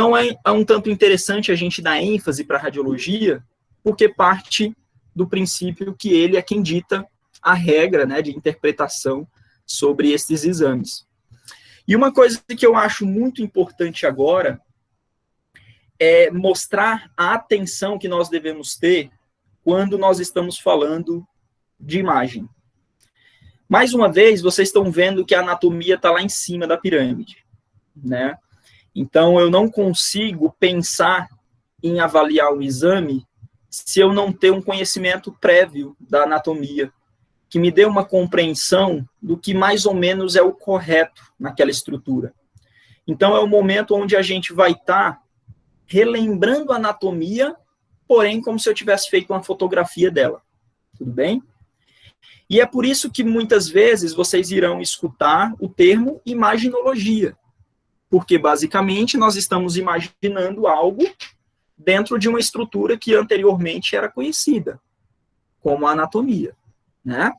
Então, é um tanto interessante a gente dar ênfase para a radiologia, porque parte do princípio que ele é quem dita a regra, né, de interpretação sobre esses exames. E uma coisa que eu acho muito importante agora é mostrar a atenção que nós devemos ter quando nós estamos falando de imagem. Mais uma vez, vocês estão vendo que a anatomia está lá em cima da pirâmide, né? Então, eu não consigo pensar em avaliar o exame se eu não ter um conhecimento prévio da anatomia, que me dê uma compreensão do que mais ou menos é o correto naquela estrutura. Então, é o momento onde a gente vai estar relembrando a anatomia, porém como se eu tivesse feito uma fotografia dela. Tudo bem? E é por isso que muitas vezes vocês irão escutar o termo imaginologia, porque basicamente nós estamos imaginando algo dentro de uma estrutura que anteriormente era conhecida, como a anatomia, né?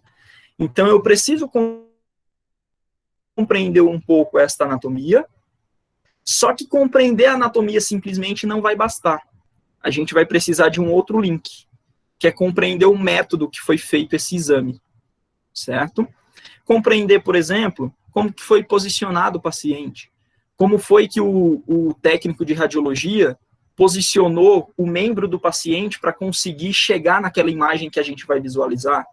Então eu preciso compreender um pouco esta anatomia, só que compreender a anatomia simplesmente não vai bastar. A gente vai precisar de um outro link, que é compreender o método que foi feito esse exame, certo? Compreender, por exemplo, como que foi posicionado o paciente, como foi que o técnico de radiologia posicionou o membro do paciente para conseguir chegar naquela imagem que a gente vai visualizar.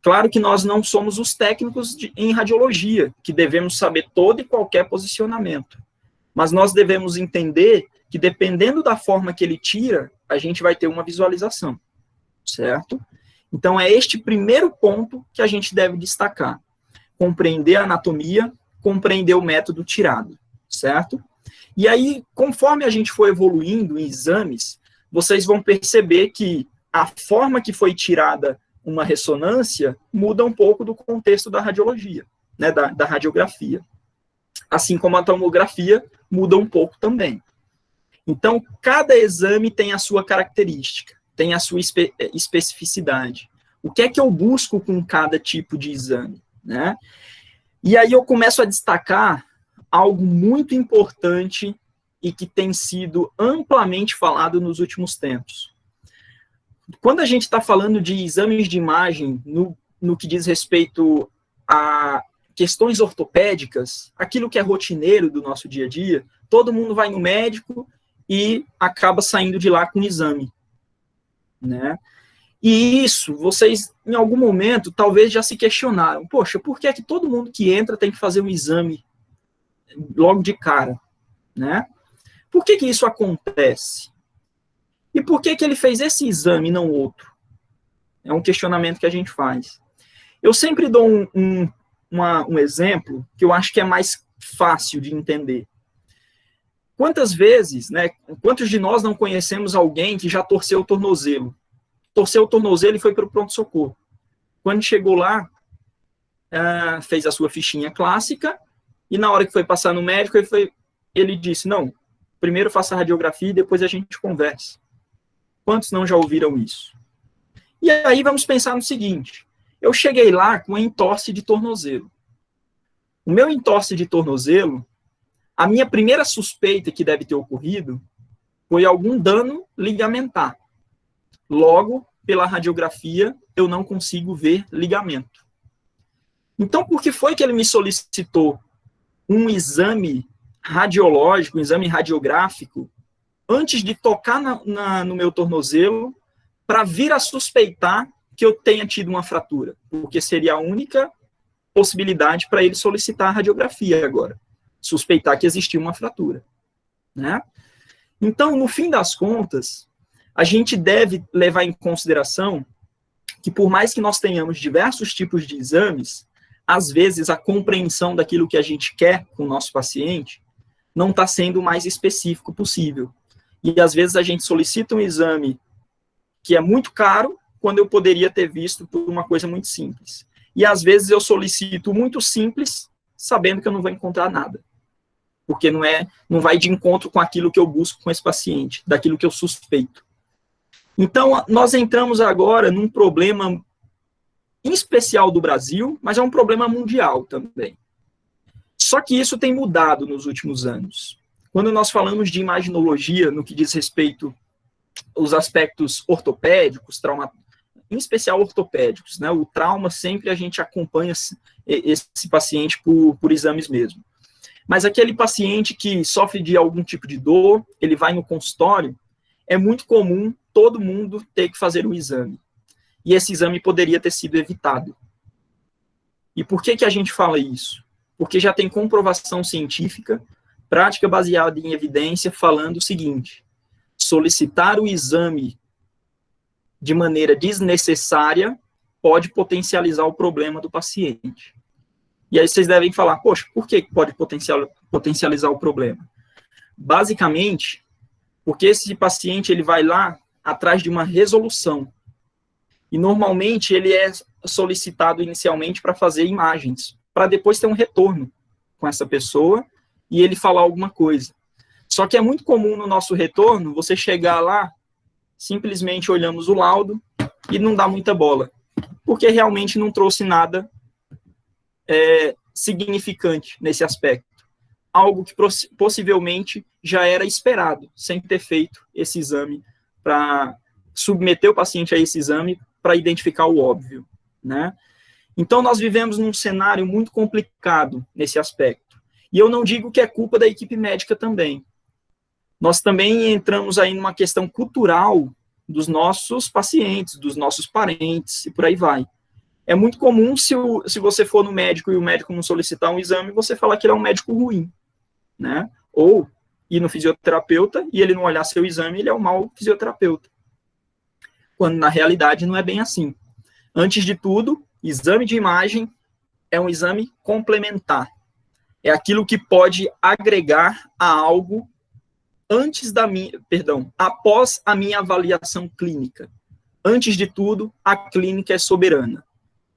Claro que nós não somos os técnicos em radiologia, que devemos saber todo e qualquer posicionamento, mas nós devemos entender que dependendo da forma que ele tira, a gente vai ter uma visualização, certo? Então é este primeiro ponto que a gente deve destacar. Compreender a anatomia, compreender o método tirado, certo? E aí, conforme a gente for evoluindo em exames, vocês vão perceber que a forma que foi tirada uma ressonância muda um pouco do contexto da radiologia, né, da radiografia. Assim como a tomografia muda um pouco também. Então, cada exame tem a sua característica, tem a sua especificidade. O que é que eu busco com cada tipo de exame, né? E aí eu começo a destacar algo muito importante e que tem sido amplamente falado nos últimos tempos. Quando a gente está falando de exames de imagem no que diz respeito a questões ortopédicas, aquilo que é rotineiro do nosso dia a dia, todo mundo vai no médico e acaba saindo de lá com um exame, né? E isso, vocês, em algum momento, talvez já se questionaram, poxa, por que é que todo mundo que entra tem que fazer um exame logo de cara, né? Por que que isso acontece? E por que que ele fez esse exame e não outro? É um questionamento que a gente faz. Eu sempre dou um exemplo que eu acho que é mais fácil de entender. Quantas vezes, né, quantos de nós não conhecemos alguém que já torceu o tornozelo? Torceu o tornozelo e foi para o pronto-socorro. Quando chegou lá, fez a sua fichinha clássica, e na hora que foi passar no médico, ele disse, não, primeiro faça a radiografia e depois a gente conversa. Quantos não já ouviram isso? E aí vamos pensar no seguinte, eu cheguei lá com uma entorse de tornozelo. O meu entorse de tornozelo, a minha primeira suspeita que deve ter ocorrido foi algum dano ligamentar. Logo, pela radiografia, eu não consigo ver ligamento. Então, por que foi que ele me solicitou um exame radiológico, um exame radiográfico, antes de tocar no meu tornozelo, para vir a suspeitar que eu tenha tido uma fratura? Porque seria a única possibilidade para ele solicitar a radiografia agora. Suspeitar que existia uma fratura, né? Então, no fim das contas, a gente deve levar em consideração que, por mais que nós tenhamos diversos tipos de exames, às vezes a compreensão daquilo que a gente quer com o nosso paciente não está sendo o mais específico possível. E às vezes a gente solicita um exame que é muito caro, quando eu poderia ter visto por uma coisa muito simples. E às vezes eu solicito muito simples, sabendo que eu não vou encontrar nada. Porque não vai de encontro com aquilo que eu busco com esse paciente, daquilo que eu suspeito. Então, nós entramos agora num problema, em especial do Brasil, mas é um problema mundial também. Só que isso tem mudado nos últimos anos. Quando nós falamos de imaginologia, no que diz respeito aos aspectos ortopédicos, em especial ortopédicos, né? O trauma sempre a gente acompanha esse paciente por exames mesmo. Mas aquele paciente que sofre de algum tipo de dor, ele vai no consultório, é muito comum todo mundo ter que fazer um exame. E esse exame poderia ter sido evitado. E por que a gente fala isso? Porque já tem comprovação científica, prática baseada em evidência, falando o seguinte: solicitar o exame de maneira desnecessária pode potencializar o problema do paciente. E aí vocês devem falar, poxa, por que pode potencializar o problema? Basicamente, porque esse paciente ele vai lá atrás de uma resolução. E normalmente ele é solicitado inicialmente para fazer imagens, para depois ter um retorno com essa pessoa e ele falar alguma coisa. Só que é muito comum no nosso retorno você chegar lá, simplesmente olhamos o laudo e não dá muita bola, porque realmente não trouxe nada significante nesse aspecto. Algo que possivelmente já era esperado, sem ter feito esse exame, para submeter o paciente a esse exame para identificar o óbvio, né? Então, nós vivemos num cenário muito complicado nesse aspecto. E eu não digo que é culpa da equipe médica também. Nós também entramos aí numa questão cultural dos nossos pacientes, dos nossos parentes, e por aí vai. É muito comum, se você for no médico e o médico não solicitar um exame, você falar que ele é um médico ruim, né? Ou ir no fisioterapeuta e ele não olhar seu exame, ele é um mau fisioterapeuta. Quando, na realidade, não é bem assim. Antes de tudo, exame de imagem é um exame complementar. É aquilo que pode agregar a algo após a minha avaliação clínica. Antes de tudo, a clínica é soberana.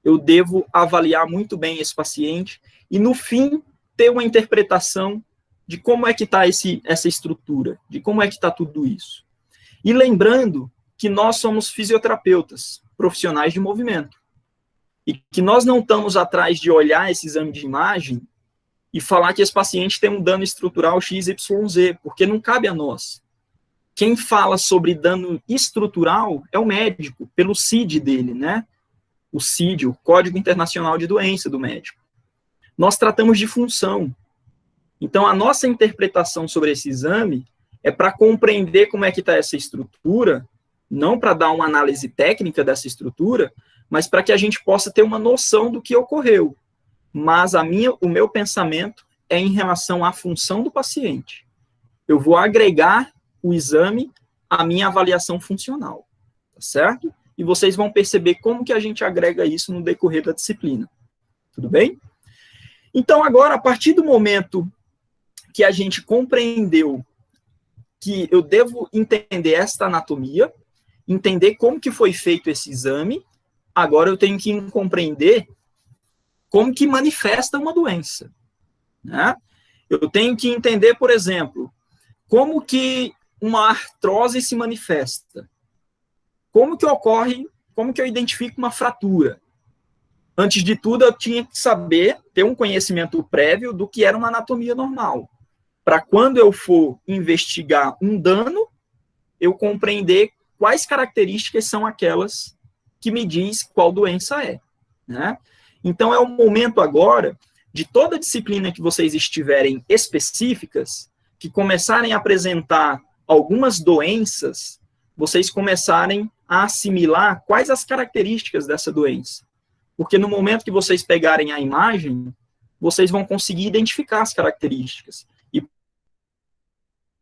Eu devo avaliar muito bem esse paciente e, no fim, ter uma interpretação de como é que está essa estrutura, de como é que está tudo isso. E lembrando que nós somos fisioterapeutas, profissionais de movimento, e que nós não estamos atrás de olhar esse exame de imagem e falar que esse paciente tem um dano estrutural XYZ, porque não cabe a nós. Quem fala sobre dano estrutural é o médico, pelo CID dele, né? O CID, o Código Internacional de Doença do médico. Nós tratamos de função. Então, a nossa interpretação sobre esse exame é para compreender como é que está essa estrutura, não para dar uma análise técnica dessa estrutura, mas para que a gente possa ter uma noção do que ocorreu. Mas o meu pensamento é em relação à função do paciente. Eu vou agregar o exame à minha avaliação funcional, tá certo? E vocês vão perceber como que a gente agrega isso no decorrer da disciplina. Tudo bem? Então, agora, a partir do momento que a gente compreendeu que eu devo entender esta anatomia, entender como que foi feito esse exame, agora eu tenho que compreender como que manifesta uma doença, né? Eu tenho que entender, por exemplo, como que uma artrose se manifesta, como que ocorre, como que eu identifico uma fratura. Antes de tudo, eu tinha que saber, ter um conhecimento prévio do que era uma anatomia normal, para quando eu for investigar um dano, eu compreender quais características são aquelas que me diz qual doença é, né? Então, é o momento agora de toda disciplina que vocês estiverem específicas, que começarem a apresentar algumas doenças, vocês começarem a assimilar quais as características dessa doença. Porque no momento que vocês pegarem a imagem, vocês vão conseguir identificar as características e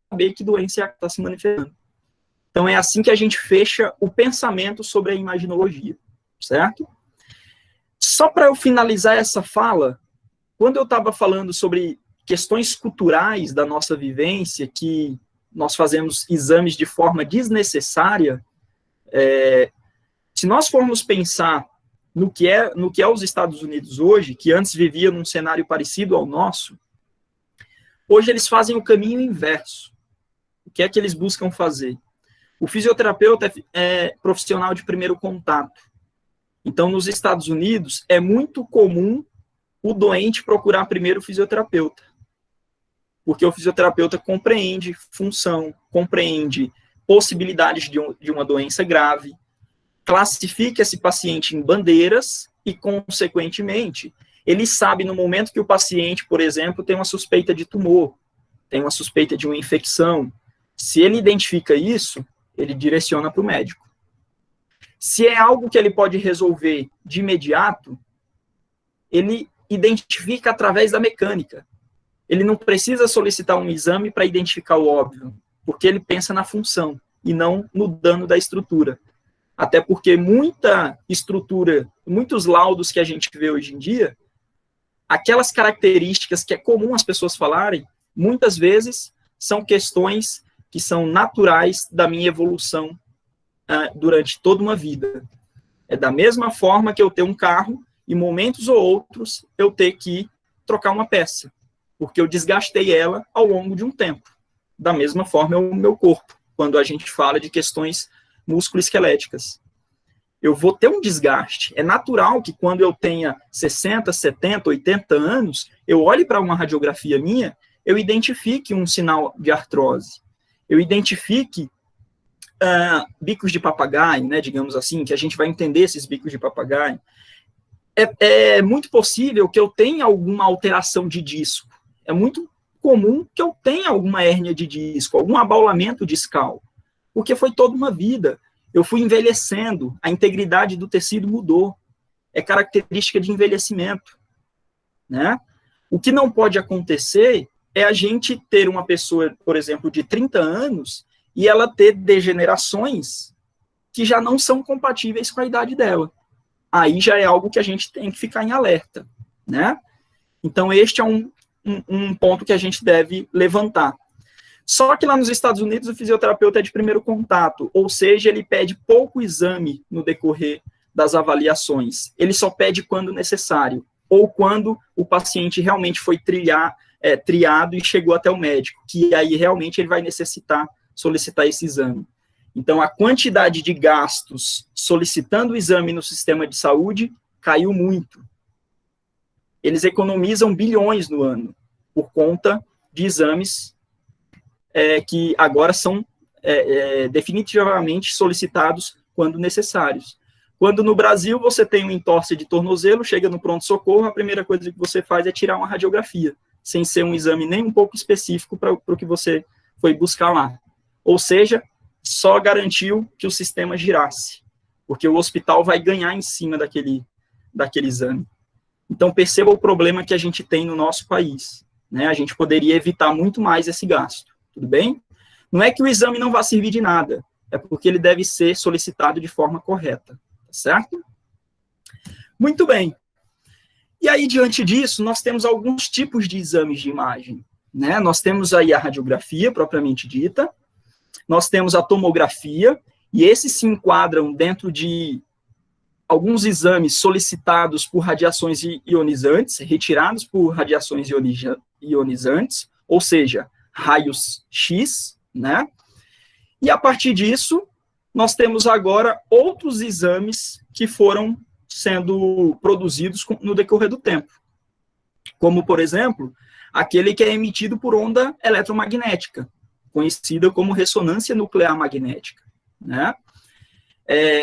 saber que doença está se manifestando. Então, é assim que a gente fecha o pensamento sobre a imaginologia, certo? Só para eu finalizar essa fala, quando eu estava falando sobre questões culturais da nossa vivência, que nós fazemos exames de forma desnecessária, se nós formos pensar no que é os Estados Unidos hoje, que antes vivia num cenário parecido ao nosso, hoje eles fazem o caminho inverso. O que é que eles buscam fazer? O fisioterapeuta é profissional de primeiro contato. Então, nos Estados Unidos, é muito comum o doente procurar primeiro o fisioterapeuta. Porque o fisioterapeuta compreende função, compreende possibilidades de uma doença grave, classifica esse paciente em bandeiras e, consequentemente, ele sabe no momento que o paciente, por exemplo, tem uma suspeita de tumor, tem uma suspeita de uma infecção. Se ele identifica isso, ele direciona para o médico. Se é algo que ele pode resolver de imediato, ele identifica através da mecânica. Ele não precisa solicitar um exame para identificar o óbvio, porque ele pensa na função e não no dano da estrutura. Até porque muita estrutura, muitos laudos que a gente vê hoje em dia, aquelas características que é comum as pessoas falarem, muitas vezes são questões que são naturais da minha evolução durante toda uma vida. É da mesma forma que eu ter um carro e momentos ou outros eu ter que trocar uma peça, porque eu desgastei ela ao longo de um tempo. Da mesma forma é o meu corpo, quando a gente fala de questões musculoesqueléticas. Eu vou ter um desgaste. É natural que quando eu tenha 60, 70, 80 anos, eu olhe para uma radiografia minha, eu identifique um sinal de artrose. Eu identifique bicos de papagaio, né, digamos assim, que a gente vai entender esses bicos de papagaio. É muito possível que eu tenha alguma alteração de disco. É muito comum que eu tenha alguma hérnia de disco, algum abaulamento discal, porque foi toda uma vida. Eu fui envelhecendo, a integridade do tecido mudou. É característica de envelhecimento, né? O que não pode acontecer é a gente ter uma pessoa, por exemplo, de 30 anos e ela ter degenerações que já não são compatíveis com a idade dela. Aí já é algo que a gente tem que ficar em alerta, né? Então, este é um ponto que a gente deve levantar. Só que lá nos Estados Unidos o fisioterapeuta é de primeiro contato, ou seja, ele pede pouco exame no decorrer das avaliações. Ele só pede quando necessário, ou quando o paciente realmente foi triado e chegou até o médico, que aí realmente ele vai solicitar esse exame. Então, a quantidade de gastos solicitando o exame no sistema de saúde caiu muito. Eles economizam bilhões no ano por conta de exames que agora são definitivamente solicitados quando necessários. Quando no Brasil você tem um entorse de tornozelo, chega no pronto-socorro, a primeira coisa que você faz é tirar uma radiografia, sem ser um exame nem um pouco específico para o que você foi buscar lá. Ou seja, só garantiu que o sistema girasse, porque o hospital vai ganhar em cima daquele exame. Então, perceba o problema que a gente tem no nosso país, né? A gente poderia evitar muito mais esse gasto, tudo bem? Não é que o exame não vá servir de nada, é porque ele deve ser solicitado de forma correta, tá certo? Muito bem. E aí, diante disso, nós temos alguns tipos de exames de imagem, né? Nós temos aí a radiografia, propriamente dita, nós temos a tomografia, e esses se enquadram dentro de alguns exames solicitados por radiações ionizantes, retirados por radiações ionizantes, ou seja, raios X, né? E a partir disso, nós temos agora outros exames que foram sendo produzidos no decorrer do tempo, como, por exemplo, aquele que é emitido por onda eletromagnética, conhecida como ressonância nuclear magnética, né?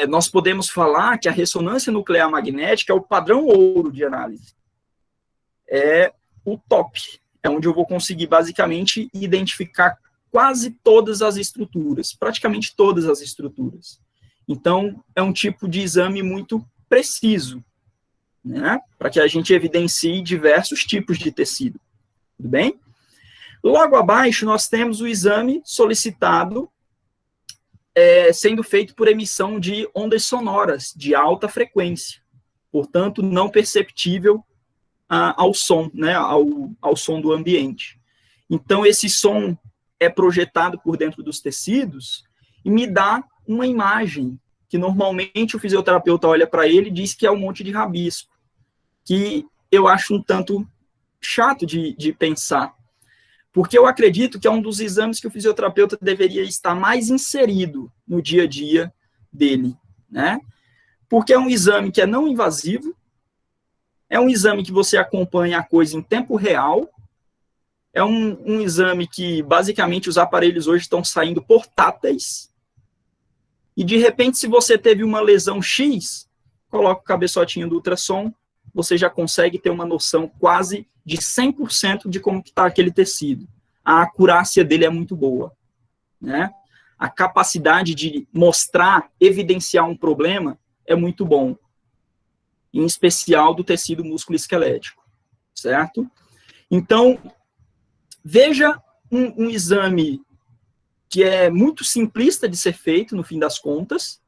Nós podemos falar que a ressonância nuclear magnética é o padrão ouro de análise. É o top, é onde eu vou conseguir basicamente identificar quase todas as estruturas, praticamente todas as estruturas. Então, é um tipo de exame muito preciso, né? Para que a gente evidencie diversos tipos de tecido. Tudo bem? Logo abaixo, nós temos o exame solicitado sendo feito por emissão de ondas sonoras de alta frequência, portanto, não perceptível ao som, né, ao som do ambiente. Então, esse som é projetado por dentro dos tecidos e me dá uma imagem que normalmente o fisioterapeuta olha para ele e diz que é um monte de rabisco, que eu acho um tanto chato de pensar, porque eu acredito que é um dos exames que o fisioterapeuta deveria estar mais inserido no dia a dia dele, né? Porque é um exame que é não invasivo, é um exame que você acompanha a coisa em tempo real, é um exame que, basicamente, os aparelhos hoje estão saindo portáteis, e, de repente, se você teve uma lesão X, coloca o cabeçotinho do ultrassom, você já consegue ter uma noção quase de 100% de como está aquele tecido. A acurácia dele é muito boa, né? A capacidade de mostrar, evidenciar um problema é muito bom, em especial do tecido músculo-esquelético, certo? Então, veja um exame que é muito simplista de ser feito, no fim das contas,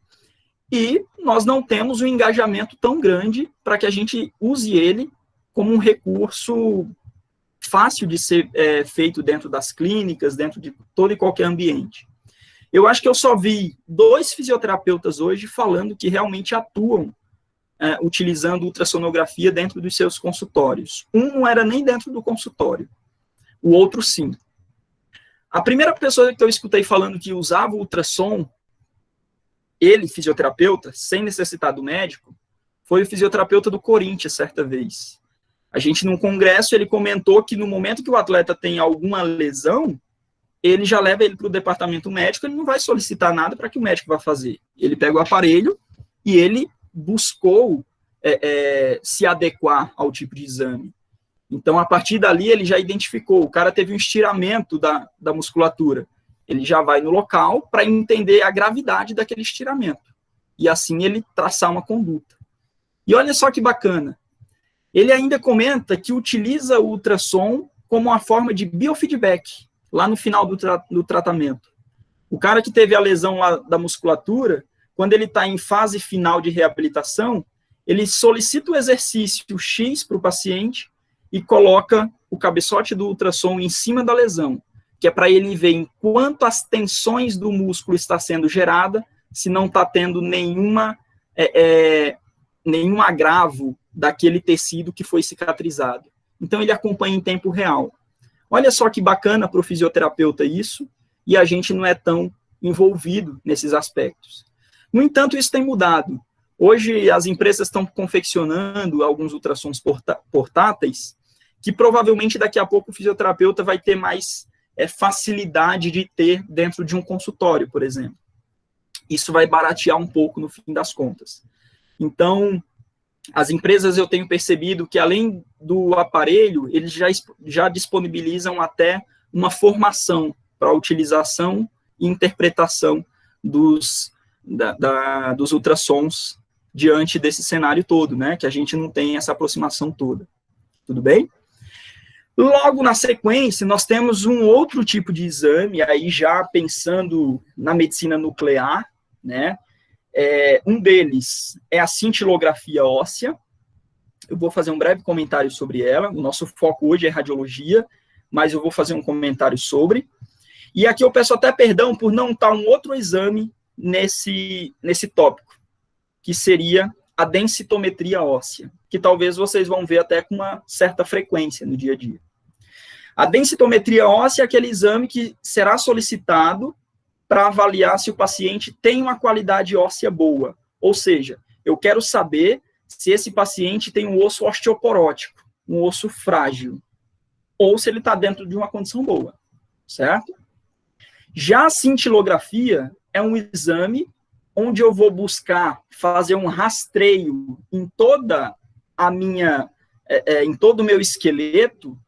e nós não temos um engajamento tão grande para que a gente use ele como um recurso fácil de ser feito dentro das clínicas, dentro de todo e qualquer ambiente. Eu acho que eu só vi 2 fisioterapeutas hoje falando que realmente atuam utilizando ultrassonografia dentro dos seus consultórios. Um não era nem dentro do consultório, o outro sim. A primeira pessoa que eu escutei falando que usava o ultrassom, ele, fisioterapeuta, sem necessitar do médico, foi o fisioterapeuta do Corinthians, certa vez. A gente, num congresso, ele comentou que no momento que o atleta tem alguma lesão, ele já leva ele para o departamento médico, ele não vai solicitar nada para que o médico vá fazer. Ele pega o aparelho e ele buscou se adequar ao tipo de exame. Então, a partir dali, ele já identificou, o cara teve um estiramento da musculatura. Ele já vai no local para entender a gravidade daquele estiramento. E assim ele traçar uma conduta. E olha só que bacana. Ele ainda comenta que utiliza o ultrassom como uma forma de biofeedback, lá no final do tratamento. O cara que teve a lesão lá da musculatura, quando ele está em fase final de reabilitação, ele solicita o exercício X para o paciente e coloca o cabeçote do ultrassom em cima da lesão, que é para ele ver enquanto as tensões do músculo está sendo gerada, se não está tendo nenhum agravo daquele tecido que foi cicatrizado. Então, ele acompanha em tempo real. Olha só que bacana para o fisioterapeuta isso, e a gente não é tão envolvido nesses aspectos. No entanto, isso tem mudado. Hoje, as empresas estão confeccionando alguns ultrassons portáteis, que provavelmente daqui a pouco o fisioterapeuta vai ter mais facilidade de ter dentro de um consultório, por exemplo. Isso vai baratear um pouco no fim das contas. Então, as empresas, eu tenho percebido que, além do aparelho, eles já disponibilizam até uma formação para a utilização e interpretação dos ultrassons diante desse cenário todo, né? Que a gente não tem essa aproximação toda. Tudo bem? Logo na sequência, nós temos um outro tipo de exame, aí já pensando na medicina nuclear, né? Um deles é a cintilografia óssea. Eu vou fazer um breve comentário sobre ela. O nosso foco hoje é radiologia, mas eu vou fazer um comentário sobre. E aqui eu peço até perdão por não estar um outro exame nesse tópico, que seria a densitometria óssea, que talvez vocês vão ver até com uma certa frequência no dia a dia. A densitometria óssea é aquele exame que será solicitado para avaliar se o paciente tem uma qualidade óssea boa. Ou seja, eu quero saber se esse paciente tem um osso osteoporótico, um osso frágil, ou se ele está dentro de uma condição boa, certo? Já a cintilografia é um exame onde eu vou buscar fazer um rastreio em toda a minha, em todo o meu esqueleto,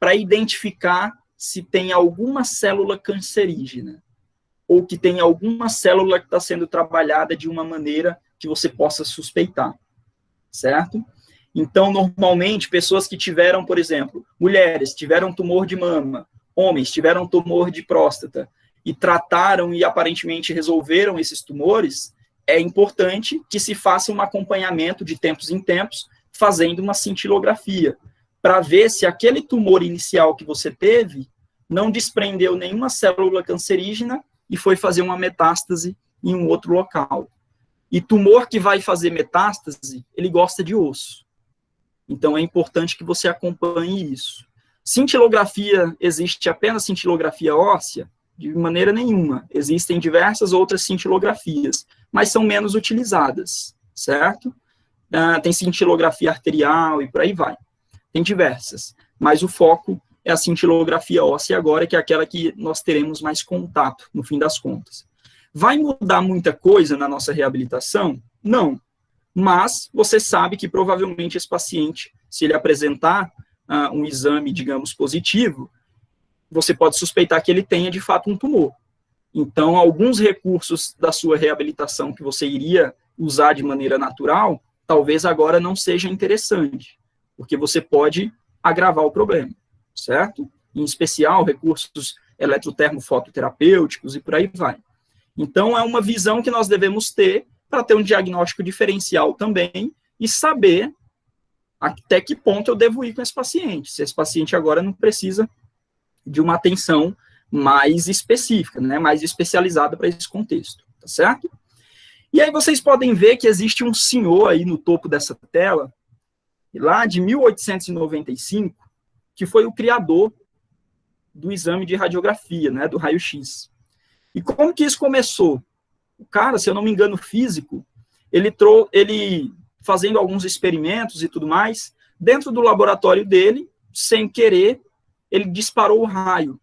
para identificar se tem alguma célula cancerígena, ou que tem alguma célula que está sendo trabalhada de uma maneira que você possa suspeitar, certo? Então, normalmente, pessoas que tiveram, por exemplo, mulheres tiveram tumor de mama, homens tiveram tumor de próstata, e trataram e aparentemente resolveram esses tumores, é importante que se faça um acompanhamento de tempos em tempos, fazendo uma cintilografia, para ver se aquele tumor inicial que você teve não desprendeu nenhuma célula cancerígena e foi fazer uma metástase em um outro local. E tumor que vai fazer metástase, ele gosta de osso. Então, é importante que você acompanhe isso. Cintilografia, existe apenas cintilografia óssea? De maneira nenhuma. Existem diversas outras cintilografias, mas são menos utilizadas, certo? Tem cintilografia arterial e por aí vai. Tem diversas, mas o foco é a cintilografia óssea agora, que é aquela que nós teremos mais contato, no fim das contas. Vai mudar muita coisa na nossa reabilitação? Não. Mas você sabe que provavelmente esse paciente, se ele apresentar um exame, digamos, positivo, você pode suspeitar que ele tenha, de fato, um tumor. Então, alguns recursos da sua reabilitação que você iria usar de maneira natural, talvez agora não seja interessante, porque você pode agravar o problema, certo? Em especial, recursos eletrotermofototerapêuticos e por aí vai. Então, é uma visão que nós devemos ter para ter um diagnóstico diferencial também e saber até que ponto eu devo ir com esse paciente. Se esse paciente agora não precisa de uma atenção mais específica, né, mais especializada para esse contexto, tá certo? E aí vocês podem ver que existe um senhor aí no topo dessa tela, lá de 1895, que foi o criador do exame de radiografia, né, do raio-x. E como que isso começou? O cara, se eu não me engano, físico, ele fazendo alguns experimentos e tudo mais, dentro do laboratório dele, sem querer, ele disparou o raio.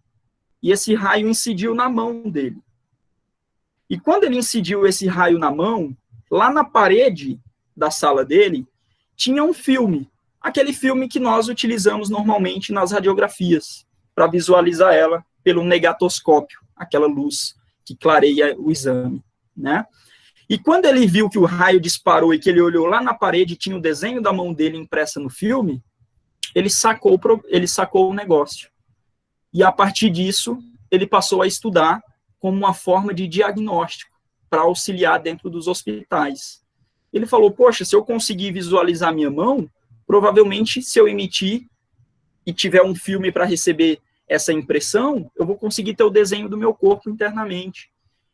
E esse raio incidiu na mão dele. E quando ele incidiu esse raio na mão, lá na parede da sala dele, tinha um filme. Aquele filme que nós utilizamos normalmente nas radiografias, para visualizar ela pelo negatoscópio, aquela luz que clareia o exame, né? E quando ele viu que o raio disparou e que ele olhou lá na parede, tinha o desenho da mão dele impressa no filme, ele sacou o negócio. E a partir disso, ele passou a estudar como uma forma de diagnóstico para auxiliar dentro dos hospitais. Ele falou, poxa, se eu conseguir visualizar minha mão, provavelmente se eu emitir e tiver um filme para receber essa impressão, eu vou conseguir ter o desenho do meu corpo internamente.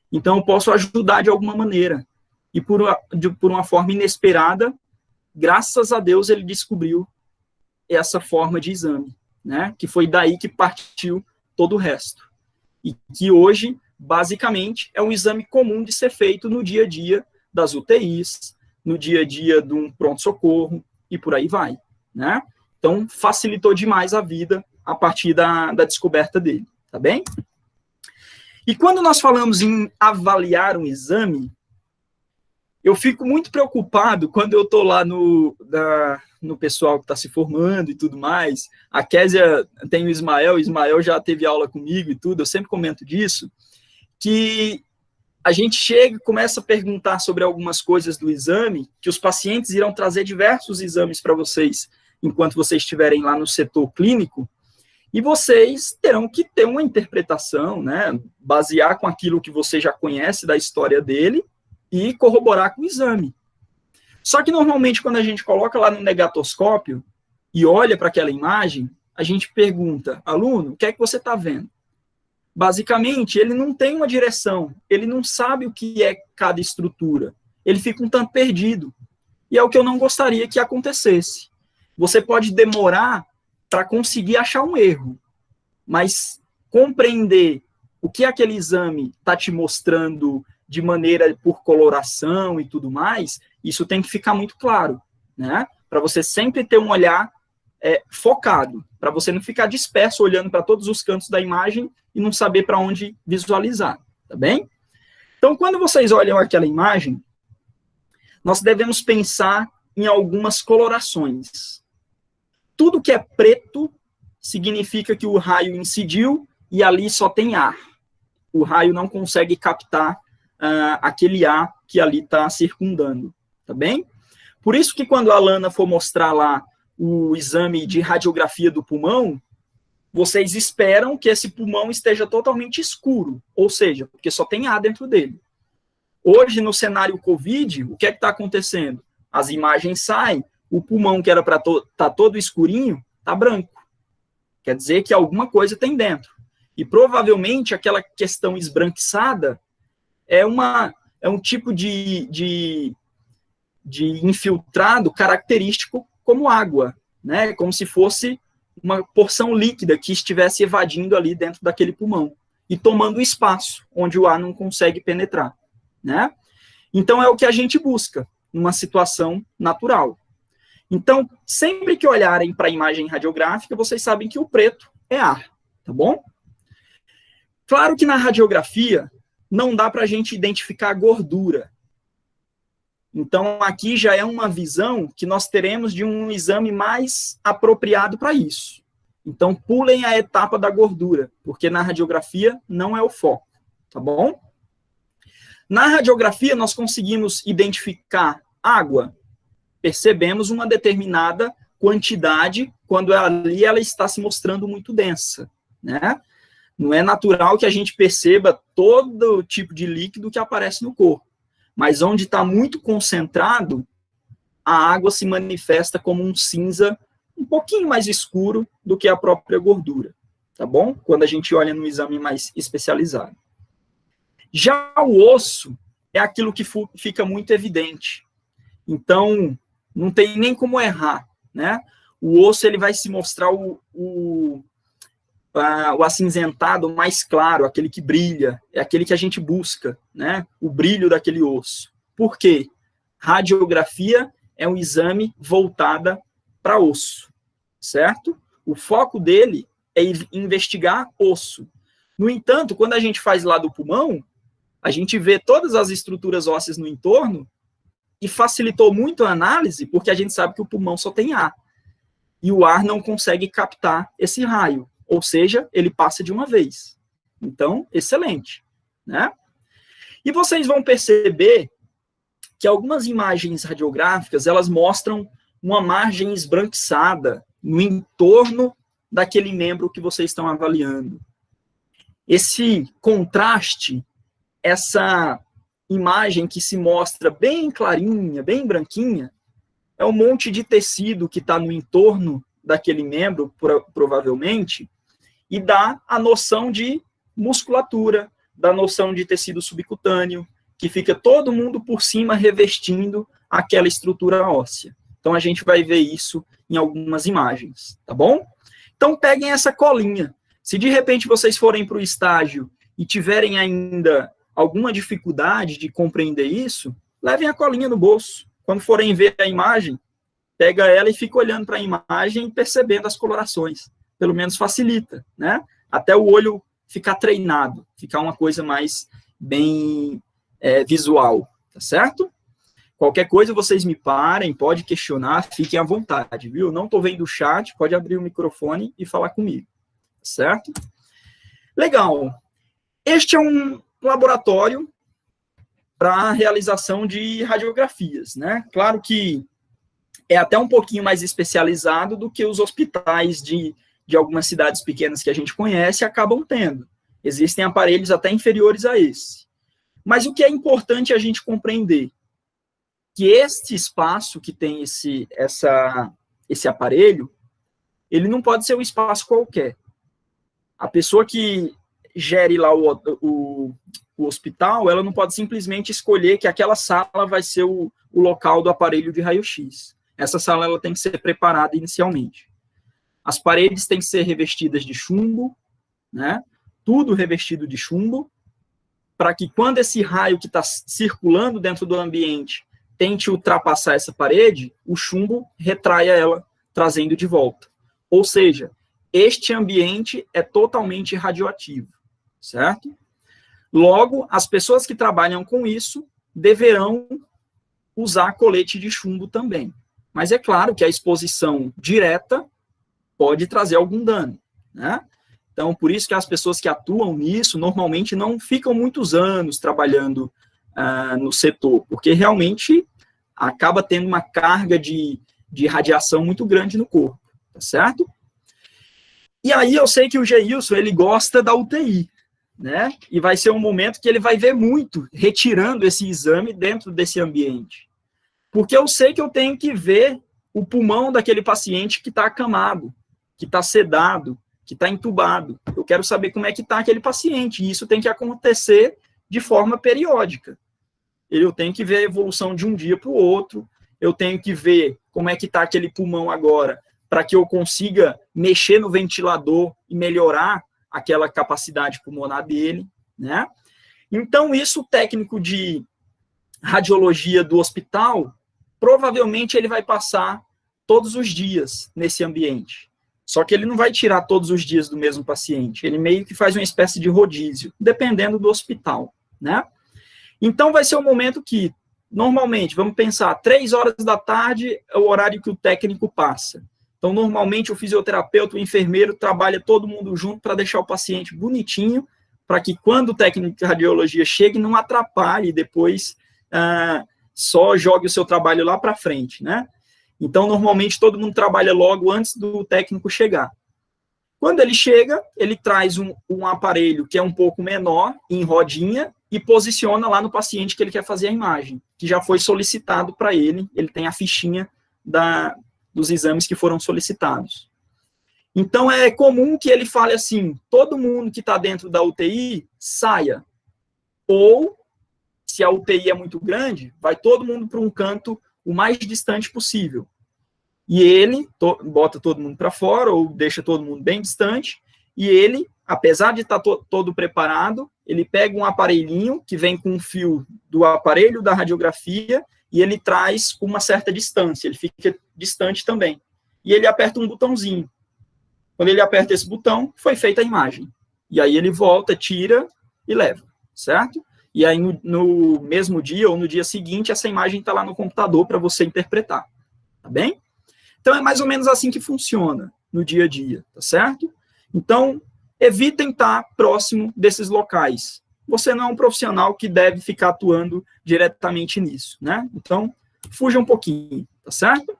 Então, eu posso ajudar de alguma maneira. E por uma forma inesperada, graças a Deus, ele descobriu essa forma de exame, né? Que foi daí que partiu todo o resto. E que hoje, basicamente, é um exame comum de ser feito no dia a dia das UTIs, no dia a dia de um pronto-socorro, e por aí vai, né? Então, facilitou demais a vida a partir da descoberta dele, tá bem? E quando nós falamos em avaliar um exame, eu fico muito preocupado quando eu estou lá no pessoal que está se formando e tudo mais. A Késia tem o Ismael já teve aula comigo e tudo, eu sempre comento disso, que a gente chega e começa a perguntar sobre algumas coisas do exame, que os pacientes irão trazer diversos exames para vocês, enquanto vocês estiverem lá no setor clínico, e vocês terão que ter uma interpretação, né, basear com aquilo que você já conhece da história dele e corroborar com o exame. Só que, normalmente, quando a gente coloca lá no negatoscópio e olha para aquela imagem, a gente pergunta, aluno, o que é que você está vendo? Basicamente, ele não tem uma direção, ele não sabe o que é cada estrutura, ele fica um tanto perdido. E é o que eu não gostaria que acontecesse. Você pode demorar para conseguir achar um erro, mas compreender o que aquele exame está te mostrando de maneira por coloração e tudo mais, isso tem que ficar muito claro, né? Para você sempre ter um olhar focado, para você não ficar disperso olhando para todos os cantos da imagem e não saber para onde visualizar, tá bem? Então, quando vocês olham aquela imagem, nós devemos pensar em algumas colorações. Tudo que é preto significa que o raio incidiu e ali só tem ar. O raio não consegue captar aquele ar que ali está circundando, tá bem? Por isso que quando a Lana for mostrar lá o exame de radiografia do pulmão, vocês esperam que esse pulmão esteja totalmente escuro, ou seja, porque só tem ar dentro dele. Hoje, no cenário COVID, o que é que está acontecendo? As imagens saem, o pulmão que era para estar todo escurinho, está branco. Quer dizer que alguma coisa tem dentro. E provavelmente aquela questão esbranquiçada é um tipo de infiltrado característico como água, né? Como se fosse uma porção líquida que estivesse evadindo ali dentro daquele pulmão e tomando espaço onde o ar não consegue penetrar, né? Então é o que a gente busca numa situação natural. Então, sempre que olharem para a imagem radiográfica, vocês sabem que o preto é ar, tá bom? Claro que na radiografia não dá para a gente identificar gordura. Então, aqui já é uma visão que nós teremos de um exame mais apropriado para isso. Então, pulem a etapa da gordura, porque na radiografia não é o foco, tá bom? Na radiografia, nós conseguimos identificar água, percebemos uma determinada quantidade quando ali ela está se mostrando muito densa, né? Não é natural que a gente perceba todo tipo de líquido que aparece no corpo, mas onde está muito concentrado, a água se manifesta como um cinza um pouquinho mais escuro do que a própria gordura, tá bom? Quando a gente olha no exame mais especializado. Já o osso é aquilo que fica muito evidente. Então, não tem nem como errar, né? O osso ele vai se mostrar o acinzentado mais claro, aquele que brilha, é aquele que a gente busca, né? O brilho daquele osso. Por quê? Radiografia é um exame voltada para osso, certo? O foco dele é investigar osso. No entanto, quando a gente faz lá do pulmão, a gente vê todas as estruturas ósseas no entorno e facilitou muito a análise, porque a gente sabe que o pulmão só tem ar. E o ar não consegue captar esse raio. Ou seja, ele passa de uma vez. Então, excelente, né? E vocês vão perceber que algumas imagens radiográficas, elas mostram uma margem esbranquiçada no entorno daquele membro que vocês estão avaliando. Esse contraste, essa imagem que se mostra bem clarinha, bem branquinha, é um monte de tecido que está no entorno daquele membro, provavelmente, e dá a noção de musculatura, dá a noção de tecido subcutâneo, que fica todo mundo por cima revestindo aquela estrutura óssea. Então, a gente vai ver isso em algumas imagens, tá bom? Então, peguem essa colinha. Se de repente vocês forem para o estágio e tiverem ainda alguma dificuldade de compreender isso, levem a colinha no bolso. Quando forem ver a imagem, pega ela e fica olhando para a imagem e percebendo as colorações. Pelo menos facilita, né? Até o olho ficar treinado, ficar uma coisa mais bem visual, tá certo? Qualquer coisa vocês me parem, pode questionar, fiquem à vontade, viu? Não estou vendo o chat, pode abrir o microfone e falar comigo, tá certo? Legal. Este é um laboratório para a realização de radiografias, né? Claro que é até um pouquinho mais especializado do que os hospitais de algumas cidades pequenas que a gente conhece acabam tendo. Existem aparelhos até inferiores a esse. Mas o que é importante a gente compreender? Que este espaço que tem esse aparelho, ele não pode ser um espaço qualquer. A pessoa que gere lá o hospital, ela não pode simplesmente escolher que aquela sala vai ser o local do aparelho de raio-x. Essa sala ela tem que ser preparada inicialmente. As paredes têm que ser revestidas de chumbo, né? Tudo revestido de chumbo, para que quando esse raio que está circulando dentro do ambiente tente ultrapassar essa parede, o chumbo retraia ela, trazendo de volta. Ou seja, este ambiente é totalmente radioativo, certo? Logo, as pessoas que trabalham com isso deverão usar colete de chumbo também. Mas é claro que a exposição direta pode trazer algum dano, né? Então, por isso que as pessoas que atuam nisso, normalmente não ficam muitos anos trabalhando no setor, porque realmente acaba tendo uma carga de radiação muito grande no corpo, tá certo? E aí eu sei que o Geilson, ele gosta da UTI, né? E vai ser um momento que ele vai ver muito retirando esse exame dentro desse ambiente. Porque eu sei que eu tenho que ver o pulmão daquele paciente que está acamado, que está sedado, que está entubado. Eu quero saber como é que está aquele paciente, e isso tem que acontecer de forma periódica. Eu tenho que ver a evolução de um dia para o outro, eu tenho que ver como é que está aquele pulmão agora, para que eu consiga mexer no ventilador e melhorar aquela capacidade pulmonar dele, né? Então, isso o técnico de radiologia do hospital, provavelmente ele vai passar todos os dias nesse ambiente. Só que ele não vai tirar todos os dias do mesmo paciente, ele meio que faz uma espécie de rodízio, dependendo do hospital, né? Então, vai ser um momento que, normalmente, vamos pensar, 3 horas da tarde é o horário que o técnico passa. Então, normalmente, o fisioterapeuta, o enfermeiro, trabalha todo mundo junto para deixar o paciente bonitinho, para que quando o técnico de radiologia chegue, não atrapalhe e depois só jogue o seu trabalho lá para frente, né? Então, normalmente, todo mundo trabalha logo antes do técnico chegar. Quando ele chega, ele traz um aparelho que é um pouco menor, em rodinha, e posiciona lá no paciente que ele quer fazer a imagem, que já foi solicitado para ele, ele tem a fichinha dos exames que foram solicitados. Então, é comum que ele fale assim, todo mundo que está dentro da UTI, saia. Ou, se a UTI é muito grande, vai todo mundo para um canto o mais distante possível. E ele bota todo mundo para fora, ou deixa todo mundo bem distante, e ele, apesar de estar todo preparado, ele pega um aparelhinho que vem com um fio do aparelho da radiografia, e ele traz uma certa distância, ele fica distante também. E ele aperta um botãozinho. Quando ele aperta esse botão, foi feita a imagem. E aí ele volta, tira e leva, certo? E aí, no mesmo dia ou no dia seguinte, essa imagem está lá no computador para você interpretar. Tá bem? Então, é mais ou menos assim que funciona no dia a dia, tá certo? Então, evitem estar próximo desses locais. Você não é um profissional que deve ficar atuando diretamente nisso, né? Então, fuja um pouquinho, tá certo?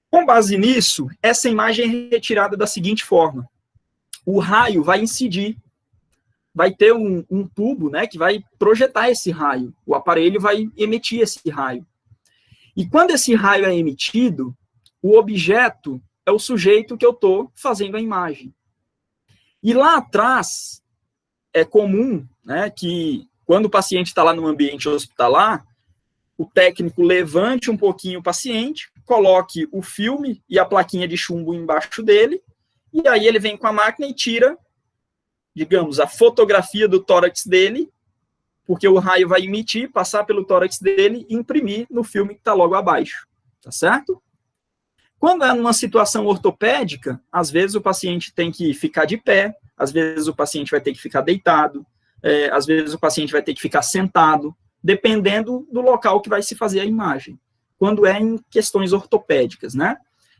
Com base nisso, essa imagem é retirada da seguinte forma. O raio vai incidir, vai ter um tubo, né, que vai projetar esse raio. O aparelho vai emitir esse raio. E quando esse raio é emitido, o objeto é o sujeito que eu estou fazendo a imagem. E lá atrás, é comum, né, que quando o paciente está lá no ambiente hospitalar, o técnico levante um pouquinho o paciente, coloque o filme e a plaquinha de chumbo embaixo dele, e aí ele vem com a máquina e tira, digamos, a fotografia do tórax dele, porque o raio vai emitir, passar pelo tórax dele e imprimir no filme que está logo abaixo, tá certo? Quando é numa situação ortopédica, às vezes o paciente tem que ficar de pé, às vezes o paciente vai ter que ficar deitado, às vezes o paciente vai ter que ficar sentado, dependendo do local que vai se fazer a imagem. Quando é em questões ortopédicas, né?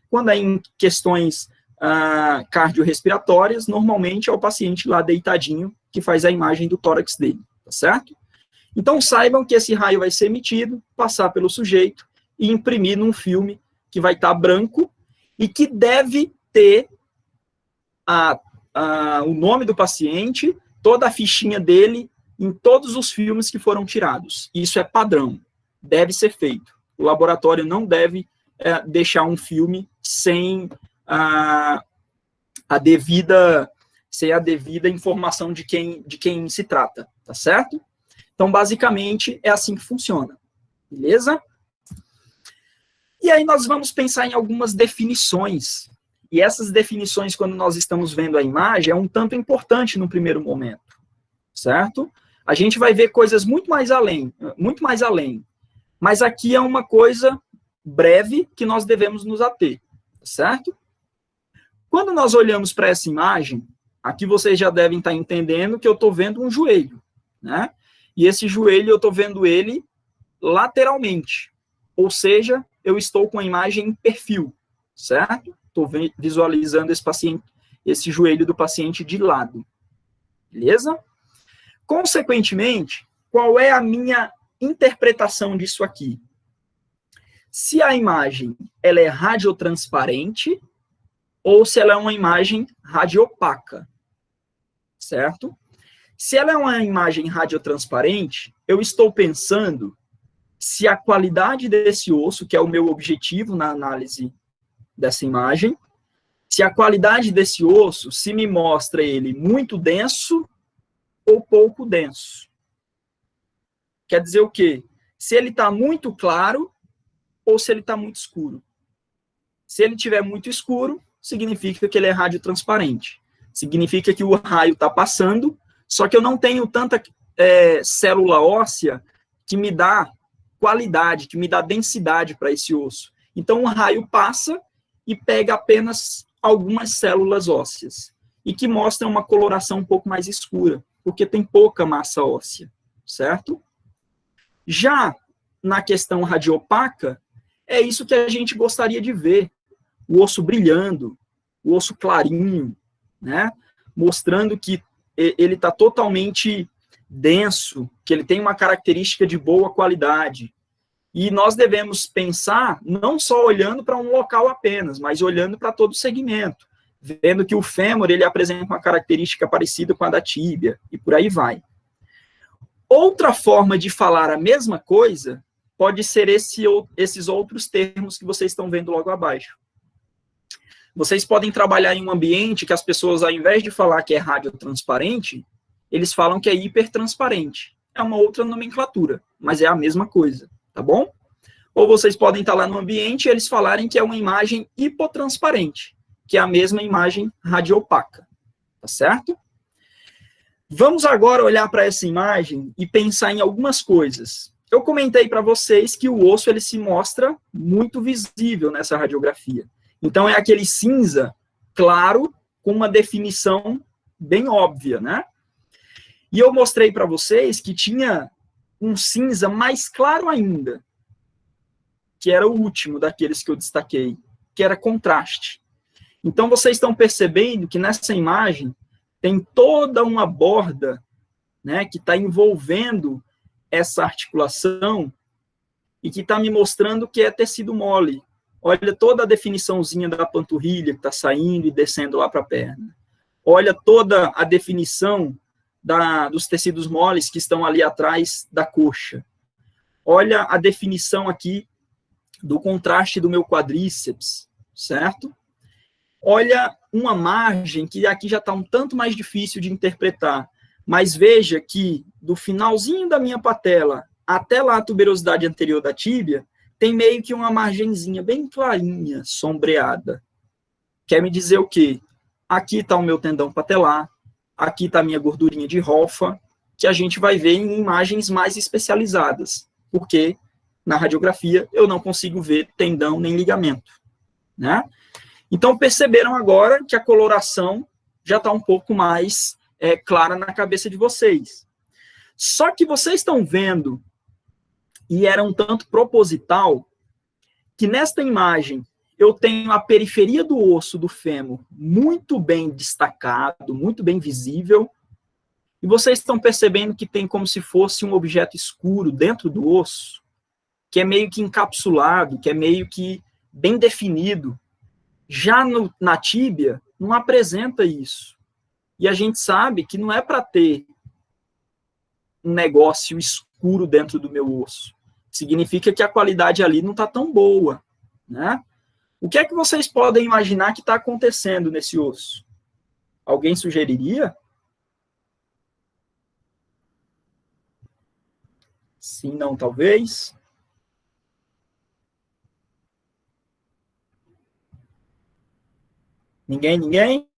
Quando é em questões cardiorrespiratórias, normalmente é o paciente lá deitadinho que faz a imagem do tórax dele, tá certo? Então, saibam que esse raio vai ser emitido, passar pelo sujeito e imprimir num filme que vai estar branco e que deve ter o nome do paciente, toda a fichinha dele em todos os filmes que foram tirados. Isso é padrão, deve ser feito. O laboratório não deve deixar um filme sem a devida informação de quem se trata, tá certo? Então, basicamente, é assim que funciona, beleza? E aí nós vamos pensar em algumas definições, e essas definições, quando nós estamos vendo a imagem, é um tanto importante no primeiro momento, certo? A gente vai ver coisas muito mais além, mas aqui é uma coisa breve que nós devemos nos ater, certo? Quando nós olhamos para essa imagem, aqui vocês já devem estar entendendo que eu estou vendo um joelho, né? E esse joelho eu estou vendo ele lateralmente, ou seja, eu estou com a imagem em perfil, certo? Estou visualizando esse joelho do paciente de lado, beleza? Consequentemente, qual é a minha interpretação disso aqui? Se a imagem ela é radiotransparente ou se ela é uma imagem radiopaca, certo? Se ela é uma imagem radiotransparente, eu estou pensando se a qualidade desse osso, que é o meu objetivo na análise dessa imagem, se a qualidade desse osso se me mostra ele muito denso ou pouco denso. Quer dizer o quê? Se ele está muito claro ou se ele está muito escuro. Se ele estiver muito escuro, significa que ele é radiotransparente. Significa que o raio está passando, só que eu não tenho tanta célula óssea que me dá qualidade, que me dá densidade para esse osso. Então, o raio passa e pega apenas algumas células ósseas, e que mostram uma coloração um pouco mais escura, porque tem pouca massa óssea, certo? Já na questão radiopaca, é isso que a gente gostaria de ver, o osso brilhando, o osso clarinho, né? Mostrando que ele está totalmente denso, que ele tem uma característica de boa qualidade. E nós devemos pensar não só olhando para um local apenas, mas olhando para todo o segmento, vendo que o fêmur ele apresenta uma característica parecida com a da tíbia, e por aí vai. Outra forma de falar a mesma coisa pode ser esses outros termos que vocês estão vendo logo abaixo. Vocês podem trabalhar em um ambiente que as pessoas, ao invés de falar que é radiotransparente, eles falam que é hipertransparente. É uma outra nomenclatura, mas é a mesma coisa, tá bom? Ou vocês podem estar lá no ambiente e eles falarem que é uma imagem hipotransparente, que é a mesma imagem radiopaca, tá certo? Vamos agora olhar para essa imagem e pensar em algumas coisas. Eu comentei para vocês que o osso ele se mostra muito visível nessa radiografia. Então, é aquele cinza claro, com uma definição bem óbvia, né? E eu mostrei para vocês que tinha um cinza mais claro ainda, que era o último daqueles que eu destaquei, que era contraste. Então, vocês estão percebendo que nessa imagem tem toda uma borda, né, que está envolvendo essa articulação e que está me mostrando que é tecido mole. Olha toda a definiçãozinha da panturrilha que está saindo e descendo lá para a perna. Olha toda a definição dos tecidos moles que estão ali atrás da coxa. Olha a definição aqui do contraste do meu quadríceps, certo? Olha uma margem que aqui já está um tanto mais difícil de interpretar, mas veja que do finalzinho da minha patela até lá a tuberosidade anterior da tíbia, tem meio que uma margenzinha bem clarinha, sombreada. Quer me dizer o quê? Aqui está o meu tendão patelar, aqui está a minha gordurinha de Hoffa, que a gente vai ver em imagens mais especializadas, porque na radiografia eu não consigo ver tendão nem ligamento, né? Então, perceberam agora que a coloração já está um pouco mais clara na cabeça de vocês. Só que vocês estão vendo, e era um tanto proposital, que nesta imagem eu tenho a periferia do osso do fêmur muito bem destacado, muito bem visível, e vocês estão percebendo que tem como se fosse um objeto escuro dentro do osso, que é meio que encapsulado, que é meio que bem definido. Já na tíbia, não apresenta isso. E a gente sabe que não é para ter um negócio escuro dentro do meu osso. Significa que a qualidade ali não está tão boa, né? O que é que vocês podem imaginar que está acontecendo nesse osso? Alguém sugeriria? Sim, não, talvez. Ninguém?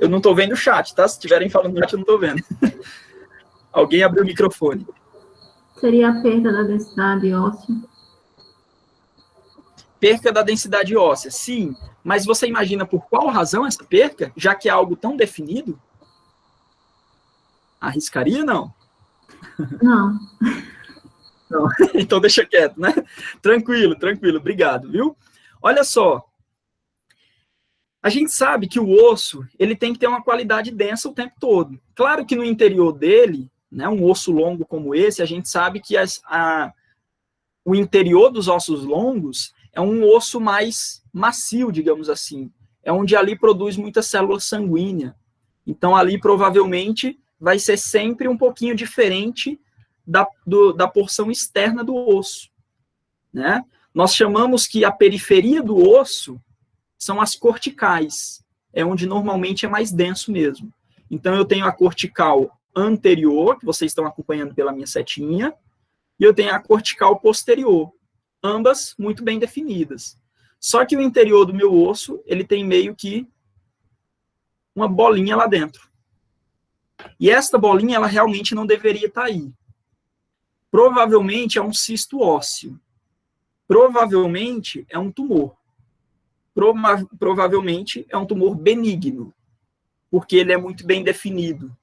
Eu não estou vendo o chat, tá? Se estiverem falando no chat, eu não estou vendo. Alguém abriu o microfone. Seria a perda da densidade óssea. Perca da densidade óssea, sim. Mas você imagina por qual razão essa perca, já que é algo tão definido? Arriscaria, não? Não. Não. Então deixa quieto, né? Tranquilo, obrigado, viu? Olha só. A gente sabe que o osso, ele tem que ter uma qualidade densa o tempo todo. Claro que no interior dele, né, um osso longo como esse, a gente sabe que o interior dos ossos longos é um osso mais macio, digamos assim. É onde ali produz muita célula sanguínea. Então, ali provavelmente vai ser sempre um pouquinho diferente da porção externa do osso, né? Nós chamamos que a periferia do osso são as corticais, é onde normalmente é mais denso mesmo. Então, eu tenho a cortical anterior, que vocês estão acompanhando pela minha setinha, e eu tenho a cortical posterior, ambas muito bem definidas. Só que o interior do meu osso, ele tem meio que uma bolinha lá dentro. E esta bolinha, ela realmente não deveria estar aí. Provavelmente é um cisto ósseo. Provavelmente é um tumor. provavelmente é um tumor benigno, porque ele é muito bem definido.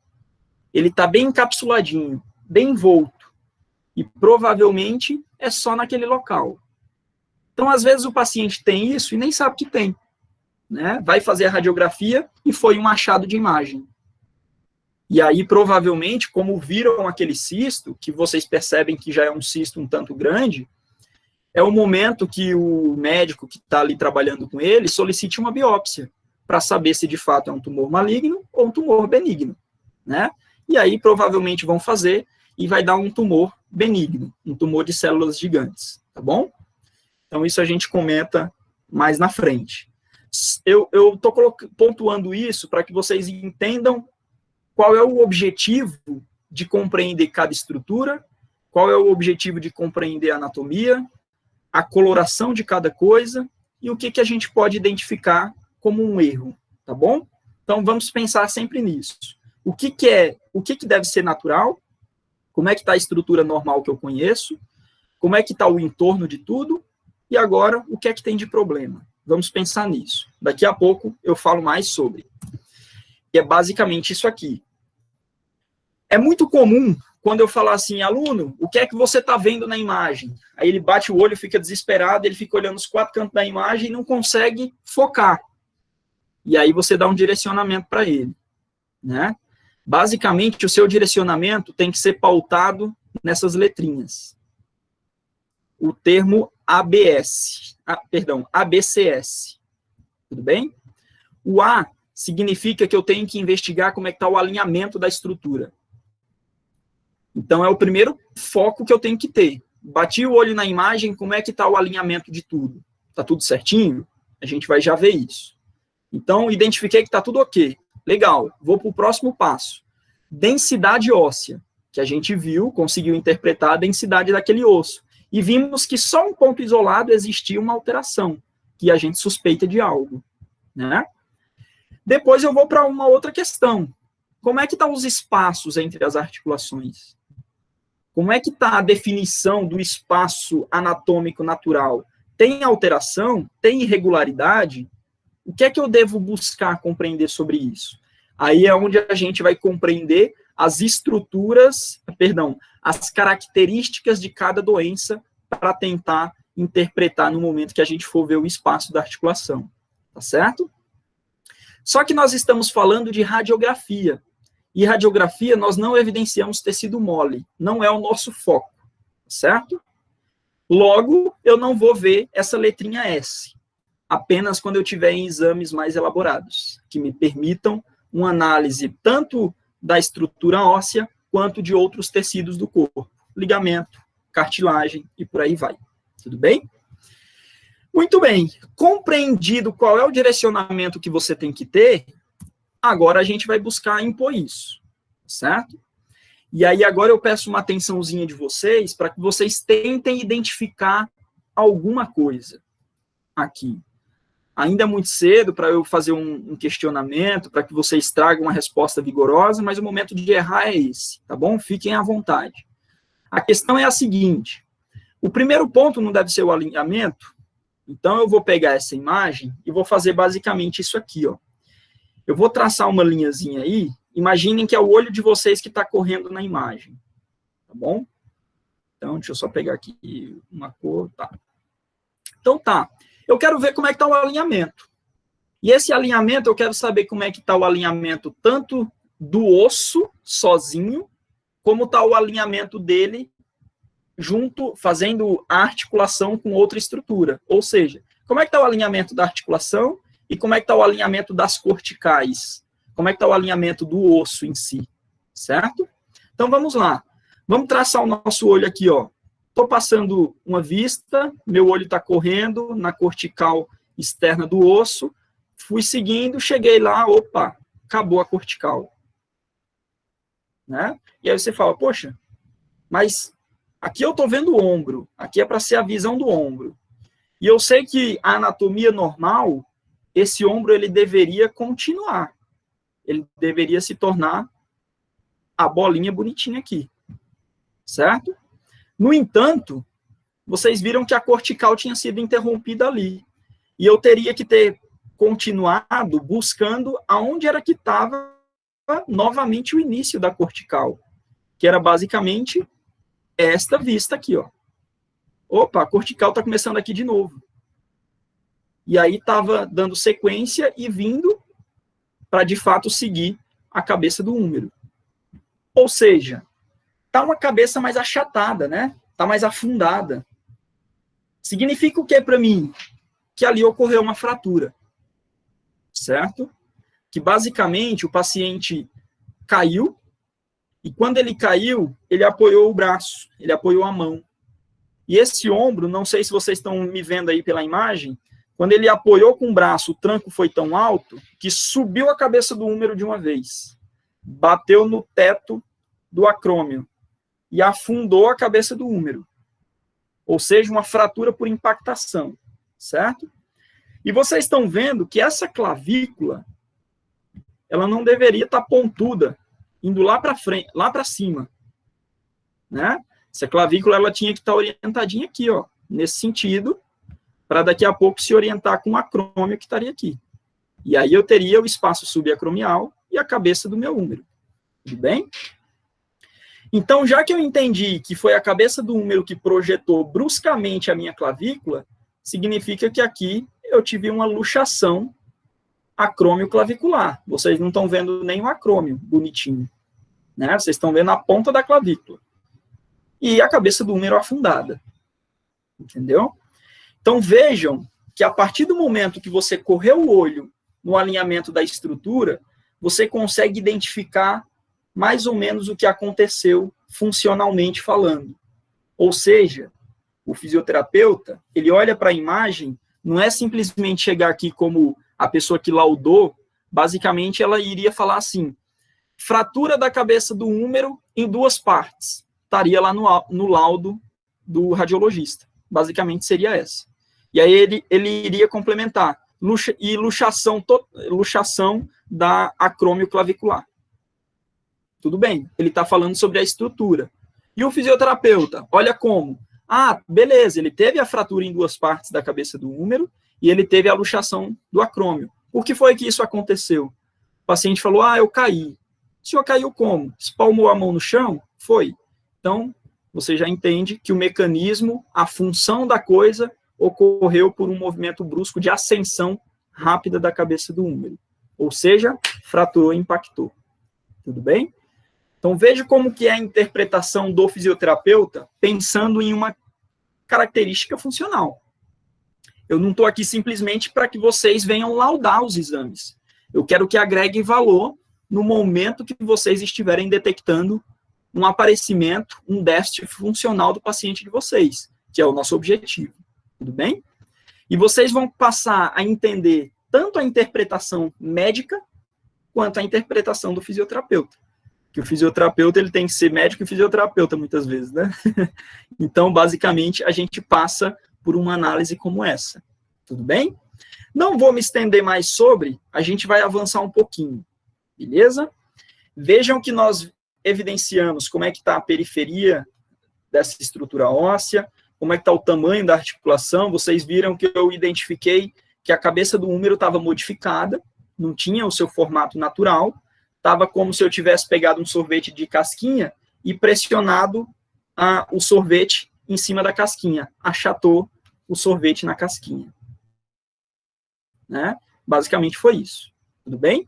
Ele está bem encapsuladinho, bem envolto, e provavelmente é só naquele local. Então, às vezes, o paciente tem isso e nem sabe que tem, né? Vai fazer a radiografia e foi um achado de imagem. E aí, provavelmente, como viram aquele cisto, que vocês percebem que já é um cisto um tanto grande, é o momento que o médico que está ali trabalhando com ele solicite uma biópsia, para saber se de fato é um tumor maligno ou um tumor benigno, né? E aí, provavelmente, vão fazer e vai dar um tumor benigno, um tumor de células gigantes, tá bom? Então, isso a gente comenta mais na frente. Eu estou pontuando isso para que vocês entendam qual é o objetivo de compreender cada estrutura, qual é o objetivo de compreender a anatomia, a coloração de cada coisa e o que a gente pode identificar como um erro, tá bom? Então, vamos pensar sempre nisso. O que deve ser natural, como é que está a estrutura normal que eu conheço, como é que está o entorno de tudo, e agora, o que é que tem de problema? Vamos pensar nisso. Daqui a pouco eu falo mais sobre. E é basicamente isso aqui. É muito comum, quando eu falar assim, aluno, o que é que você está vendo na imagem? Aí ele bate o olho, fica desesperado, ele fica olhando os 4 cantos da imagem e não consegue focar. E aí você dá um direcionamento para ele, né? Basicamente, o seu direcionamento tem que ser pautado nessas letrinhas. O termo ABCS. Tudo bem? O A significa que eu tenho que investigar como é que está o alinhamento da estrutura. Então, é o primeiro foco que eu tenho que ter. Bati o olho na imagem, como é que está o alinhamento de tudo? Está tudo certinho? A gente vai já ver isso. Então, identifiquei que está tudo ok. Legal, vou para o próximo passo. Densidade óssea, que a gente viu, conseguiu interpretar a densidade daquele osso. E vimos que só um ponto isolado existia uma alteração, que a gente suspeita de algo, né? Depois eu vou para uma outra questão. Como é que estão os espaços entre as articulações? Como é que está a definição do espaço anatômico natural? Tem alteração? Tem irregularidade? O que é que eu devo buscar compreender sobre isso? Aí é onde a gente vai compreender as características de cada doença para tentar interpretar no momento que a gente for ver o espaço da articulação, tá certo? Só que nós estamos falando de radiografia, e radiografia nós não evidenciamos tecido mole, não é o nosso foco, certo? Logo, eu não vou ver essa letrinha S, apenas quando eu tiver em exames mais elaborados, que me permitam uma análise tanto da estrutura óssea, quanto de outros tecidos do corpo, ligamento, cartilagem e por aí vai. Tudo bem? Muito bem. Compreendido qual é o direcionamento que você tem que ter, agora a gente vai buscar impor isso, certo? E aí agora eu peço uma atençãozinha de vocês para que vocês tentem identificar alguma coisa aqui. Ainda é muito cedo para eu fazer um questionamento, para que vocês tragam uma resposta vigorosa, mas o momento de errar é esse, tá bom? Fiquem à vontade. A questão é a seguinte: o primeiro ponto não deve ser o alinhamento, então eu vou pegar essa imagem e vou fazer basicamente isso aqui, ó. Eu vou traçar uma linhazinha aí, imaginem que é o olho de vocês que está correndo na imagem, tá bom? Então, deixa eu só pegar aqui uma cor, tá. Então, tá. Eu quero ver como é que está o alinhamento. E esse alinhamento, eu quero saber como é que está o alinhamento tanto do osso sozinho, como está o alinhamento dele junto, fazendo a articulação com outra estrutura. Ou seja, como é que está o alinhamento da articulação e como é que está o alinhamento das corticais? Como é que está o alinhamento do osso em si? Certo? Então, vamos lá. Vamos traçar o nosso olho aqui, ó. Estou passando uma vista, meu olho está correndo na cortical externa do osso, fui seguindo, cheguei lá, opa, acabou a cortical. Né? E aí você fala, poxa, mas aqui eu estou vendo o ombro, aqui é para ser a visão do ombro. E eu sei que a anatomia normal, esse ombro ele deveria continuar. Ele deveria se tornar a bolinha bonitinha aqui. Certo? No entanto, vocês viram que a cortical tinha sido interrompida ali. e eu teria que ter continuado buscando aonde era que estava novamente o início da cortical, que era basicamente esta vista aqui, ó. Opa, a cortical está começando aqui de novo. E aí estava dando sequência e vindo para, de fato, seguir a cabeça do húmero. Ou seja, está uma cabeça mais achatada, né? Está mais afundada. Significa o que para mim? Que ali ocorreu uma fratura. Certo? Que basicamente o paciente caiu, e quando ele caiu, ele apoiou o braço, ele apoiou a mão. E esse ombro, não sei se vocês estão me vendo aí pela imagem, quando ele apoiou com o braço, o tranco foi tão alto que subiu a cabeça do húmero de uma vez. Bateu no teto do acrômio e afundou a cabeça do húmero. Ou seja, uma fratura por impactação, certo? E vocês estão vendo que essa clavícula, ela não deveria estar pontuda, indo lá para frente, lá para cima, né? Essa clavícula, ela tinha que estar orientadinha aqui, ó, nesse sentido, para daqui a pouco se orientar com o acrômio que estaria aqui. E aí eu teria o espaço subacromial e a cabeça do meu húmero. Tudo bem? Então, já que eu entendi que foi a cabeça do húmero que projetou bruscamente a minha clavícula, significa que aqui eu tive uma luxação acrômio-clavicular. Vocês não estão vendo nem o acrômio bonitinho, né? Vocês estão vendo a ponta da clavícula. E a cabeça do húmero afundada. Entendeu? Então, vejam que a partir do momento que você correu o olho no alinhamento da estrutura, você consegue identificar mais ou menos o que aconteceu funcionalmente falando. Ou seja, o fisioterapeuta, ele olha para a imagem, não é simplesmente chegar aqui como a pessoa que laudou, basicamente ela iria falar assim, fratura da cabeça do húmero em 2 partes. Estaria lá no laudo do radiologista. Basicamente seria essa. E aí ele iria complementar, luxação da acrômio clavicular. Tudo bem, ele está falando sobre a estrutura. E o fisioterapeuta, olha como. Ah, beleza, ele teve a fratura em 2 partes da cabeça do húmero e ele teve a luxação do acrômio. Por que foi que isso aconteceu? O paciente falou, eu caí. O senhor caiu como? Espalmou a mão no chão? Foi. Então, você já entende que o mecanismo, a função da coisa, ocorreu por um movimento brusco de ascensão rápida da cabeça do húmero. Ou seja, fraturou e impactou. Tudo bem? Então, veja como que é a interpretação do fisioterapeuta pensando em uma característica funcional. Eu não estou aqui simplesmente para que vocês venham laudar os exames. Eu quero que agregue valor no momento que vocês estiverem detectando um aparecimento, um déficit funcional do paciente de vocês, que é o nosso objetivo. Tudo bem? E vocês vão passar a entender tanto a interpretação médica quanto a interpretação do fisioterapeuta. Que o fisioterapeuta ele tem que ser médico e fisioterapeuta muitas vezes, né? Então, basicamente, a gente passa por uma análise como essa. Tudo bem? Não vou me estender mais sobre, a gente vai avançar um pouquinho. Beleza? Vejam que nós evidenciamos como é que está a periferia dessa estrutura óssea, como é que está o tamanho da articulação. Vocês viram que eu identifiquei que a cabeça do húmero estava modificada, não tinha o seu formato natural, estava como se eu tivesse pegado um sorvete de casquinha e pressionado o sorvete em cima da casquinha, achatou o sorvete na casquinha. Né? Basicamente foi isso. Tudo bem?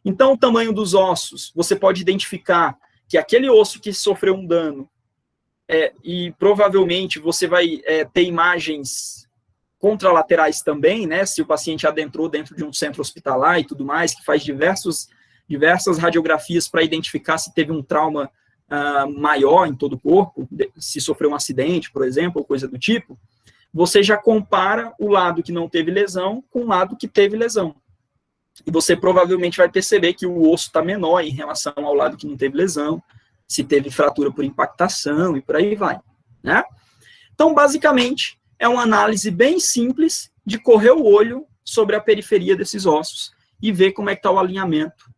Então, o tamanho dos ossos, você pode identificar que aquele osso que sofreu um dano, e provavelmente você vai ter imagens contralaterais também, né, se o paciente adentrou dentro de um centro hospitalar e tudo mais, que faz diversas radiografias para identificar se teve um trauma maior em todo o corpo, se sofreu um acidente, por exemplo, ou coisa do tipo, você já compara o lado que não teve lesão com o lado que teve lesão. E você provavelmente vai perceber que o osso está menor em relação ao lado que não teve lesão, se teve fratura por impactação e por aí vai. Né? Então, basicamente, é uma análise bem simples de correr o olho sobre a periferia desses ossos e ver como é que está o alinhamento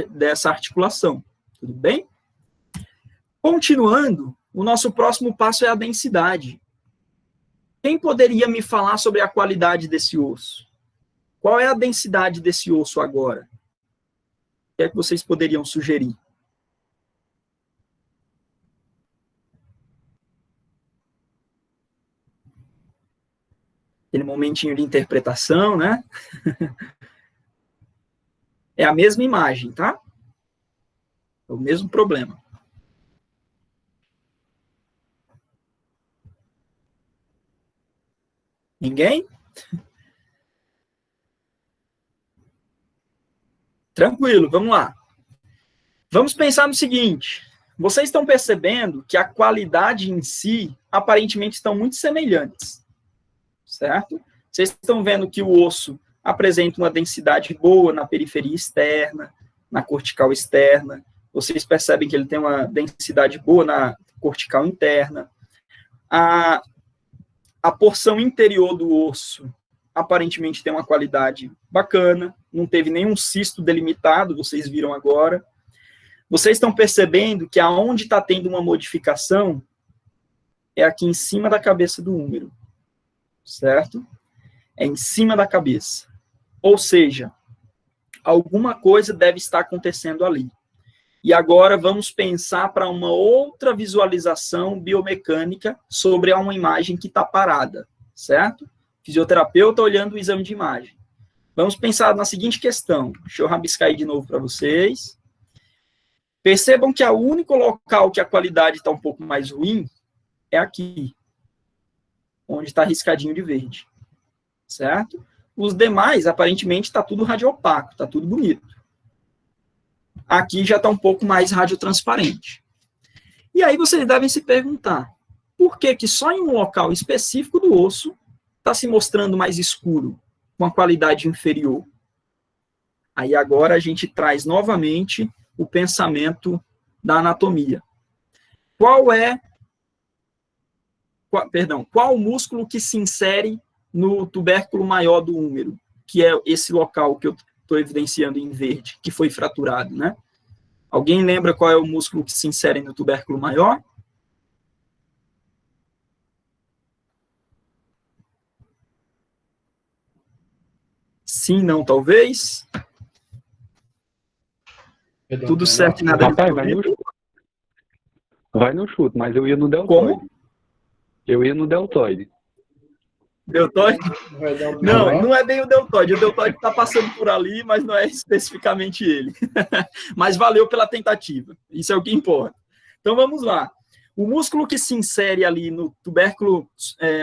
dessa articulação. Tudo bem? Continuando, o nosso próximo passo é a densidade. Quem poderia me falar sobre a qualidade desse osso? Qual é a densidade desse osso agora? O que é que vocês poderiam sugerir? Aquele momentinho de interpretação, né? É a mesma imagem, tá? É o mesmo problema. Ninguém? Tranquilo, vamos lá. Vamos pensar no seguinte. Vocês estão percebendo que a qualidade em si, aparentemente, estão muito semelhantes. Certo? Vocês estão vendo que o osso apresenta uma densidade boa na periferia externa, na cortical externa. Vocês percebem que ele tem uma densidade boa na cortical interna. A porção interior do osso aparentemente tem uma qualidade bacana, não teve nenhum cisto delimitado, vocês viram agora. Vocês estão percebendo que aonde está tendo uma modificação é aqui em cima da cabeça do húmero, certo? É em cima da cabeça. Ou seja, alguma coisa deve estar acontecendo ali. E agora vamos pensar para uma outra visualização biomecânica sobre uma imagem que está parada, certo? Fisioterapeuta olhando o exame de imagem. Vamos pensar na seguinte questão. Deixa eu rabiscar aí de novo para vocês. Percebam que o único local que a qualidade está um pouco mais ruim é aqui, onde está riscadinho de verde, certo? Os demais, aparentemente, está tudo radiopaco, está tudo bonito. Aqui já está um pouco mais radiotransparente. E aí vocês devem se perguntar, por que que só em um local específico do osso está se mostrando mais escuro, com a qualidade inferior? Aí agora a gente traz novamente o pensamento da anatomia. Qual o músculo que se insere no tubérculo maior do húmero, que é esse local que eu estou evidenciando em verde, que foi fraturado, né? Alguém lembra qual é o músculo que se insere no tubérculo maior? Sim, não, talvez. Tudo certo e nada de Rapaz, vai no chute, mas eu ia no deltoide. Como? Eu ia no deltoide. Deltoide? Não, não é bem o deltoide. O deltoide está passando por ali, mas não é especificamente ele. Mas valeu pela tentativa. Isso é o que importa. Então vamos lá. O músculo que se insere ali no tubérculo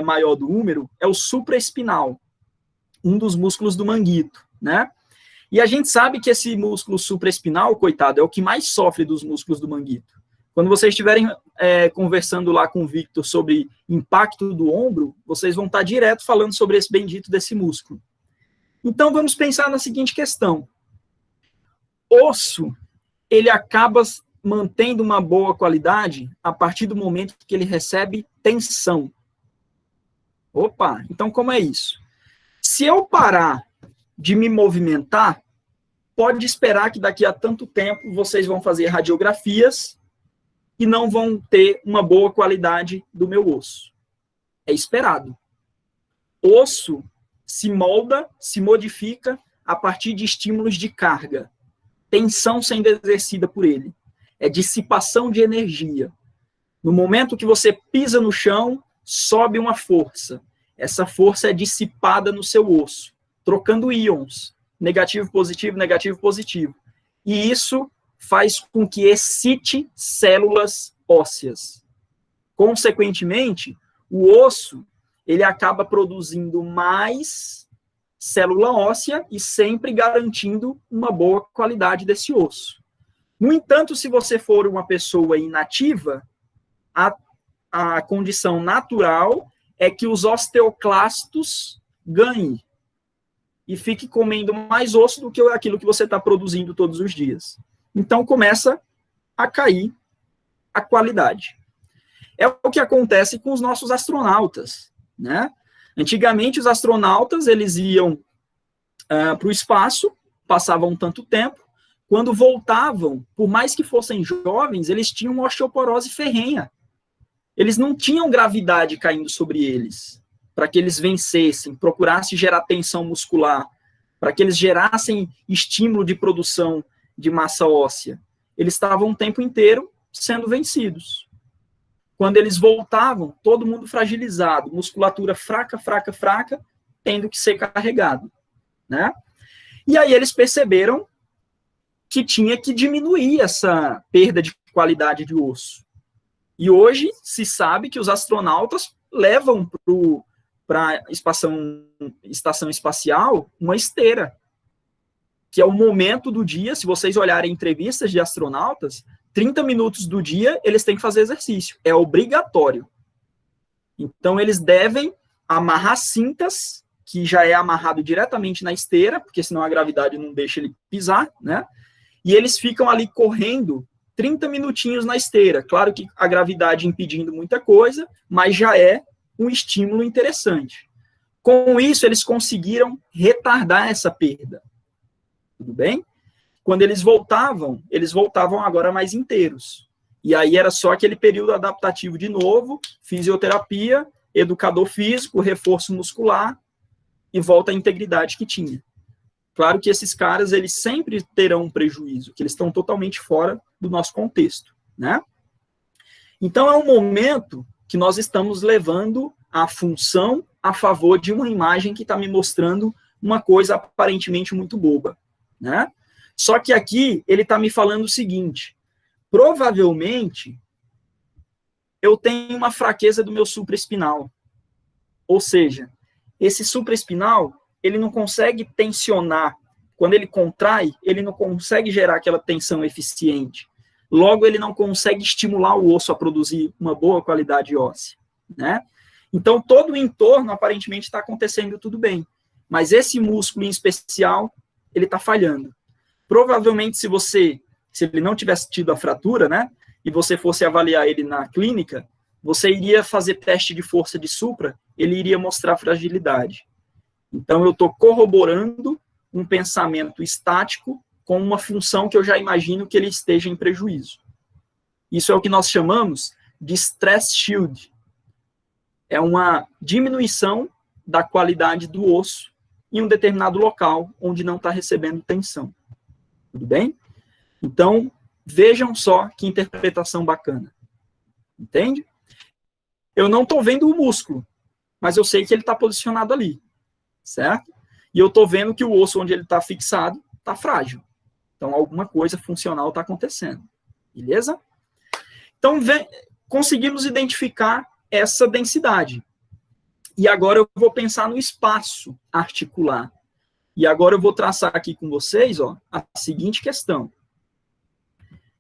maior do húmero é o supraespinal, um dos músculos do manguito, né? E a gente sabe que esse músculo supraespinal, coitado, é o que mais sofre dos músculos do manguito. Quando vocês estiverem conversando lá com o Victor sobre impacto do ombro, vocês vão estar direto falando sobre esse bendito desse músculo. Então, vamos pensar na seguinte questão. Osso, ele acaba mantendo uma boa qualidade a partir do momento que ele recebe tensão. Opa, então como é isso? Se eu parar de me movimentar, pode esperar que daqui a tanto tempo vocês vão fazer radiografias e não vão ter uma boa qualidade do meu osso. É esperado. Osso se molda, se modifica a partir de estímulos de carga. Tensão sendo exercida por ele. É dissipação de energia. No momento que você pisa no chão, sobe uma força. Essa força é dissipada no seu osso, trocando íons. Negativo, positivo, positivo. E isso faz com que excite células ósseas. Consequentemente, o osso, ele acaba produzindo mais célula óssea e sempre garantindo uma boa qualidade desse osso. No entanto, se você for uma pessoa inativa, a condição natural é que os osteoclastos ganhem e fique comendo mais osso do que aquilo que você está produzindo todos os dias. Então, começa a cair a qualidade. É o que acontece com os nossos astronautas, né? Antigamente, os astronautas, eles iam para o espaço, passavam tanto tempo, quando voltavam, por mais que fossem jovens, eles tinham uma osteoporose ferrenha. Eles não tinham gravidade caindo sobre eles. para que eles vencessem, procurassem gerar tensão muscular, para que eles gerassem estímulo de produção de massa óssea, eles estavam o tempo inteiro sendo vencidos. Quando eles voltavam, todo mundo fragilizado, musculatura fraca, fraca, fraca, tendo que ser carregado, né? E aí eles perceberam que tinha que diminuir essa perda de qualidade de osso. E hoje se sabe que os astronautas levam para a estação espacial uma esteira, que é o momento do dia, se vocês olharem entrevistas de astronautas, 30 minutos do dia eles têm que fazer exercício, é obrigatório. Então eles devem amarrar cintas, que já é amarrado diretamente na esteira, porque senão a gravidade não deixa ele pisar, né? E eles ficam ali correndo 30 minutinhos na esteira. Claro que a gravidade impedindo muita coisa, mas já é um estímulo interessante. Com isso, eles conseguiram retardar essa perda. Tudo bem? Quando eles voltavam agora mais inteiros. E aí era só aquele período adaptativo de novo, fisioterapia, educador físico, reforço muscular, e volta à integridade que tinha. Claro que esses caras, eles sempre terão um prejuízo, que eles estão totalmente fora do nosso contexto, né? Então, é um momento que nós estamos levando a função a favor de uma imagem que está me mostrando uma coisa aparentemente muito boba, né? Só que aqui, ele está me falando o seguinte, provavelmente, eu tenho uma fraqueza do meu supraespinal, ou seja, esse supraespinal, ele não consegue tensionar. Quando ele contrai, ele não consegue gerar aquela tensão eficiente. Logo, ele não consegue estimular o osso a produzir uma boa qualidade óssea, né? Então, todo o entorno, aparentemente, está acontecendo tudo bem. Mas esse músculo em especial, ele está falhando. Provavelmente, se ele não tivesse tido a fratura, né? E você fosse avaliar ele na clínica, você iria fazer teste de força de supra, ele iria mostrar fragilidade. Então, eu estou corroborando um pensamento estático com uma função que eu já imagino que ele esteja em prejuízo. Isso é o que nós chamamos de stress shield. É uma diminuição da qualidade do osso em um determinado local onde não está recebendo tensão. Tudo bem? Então, vejam só que interpretação bacana. Entende? Eu não estou vendo o músculo, mas eu sei que ele está posicionado ali. Certo? E eu estou vendo que o osso onde ele está fixado está frágil. Então, alguma coisa funcional está acontecendo. Beleza? Então, conseguimos identificar essa densidade. E agora eu vou pensar no espaço articular. E agora eu vou traçar aqui com vocês, ó, a seguinte questão.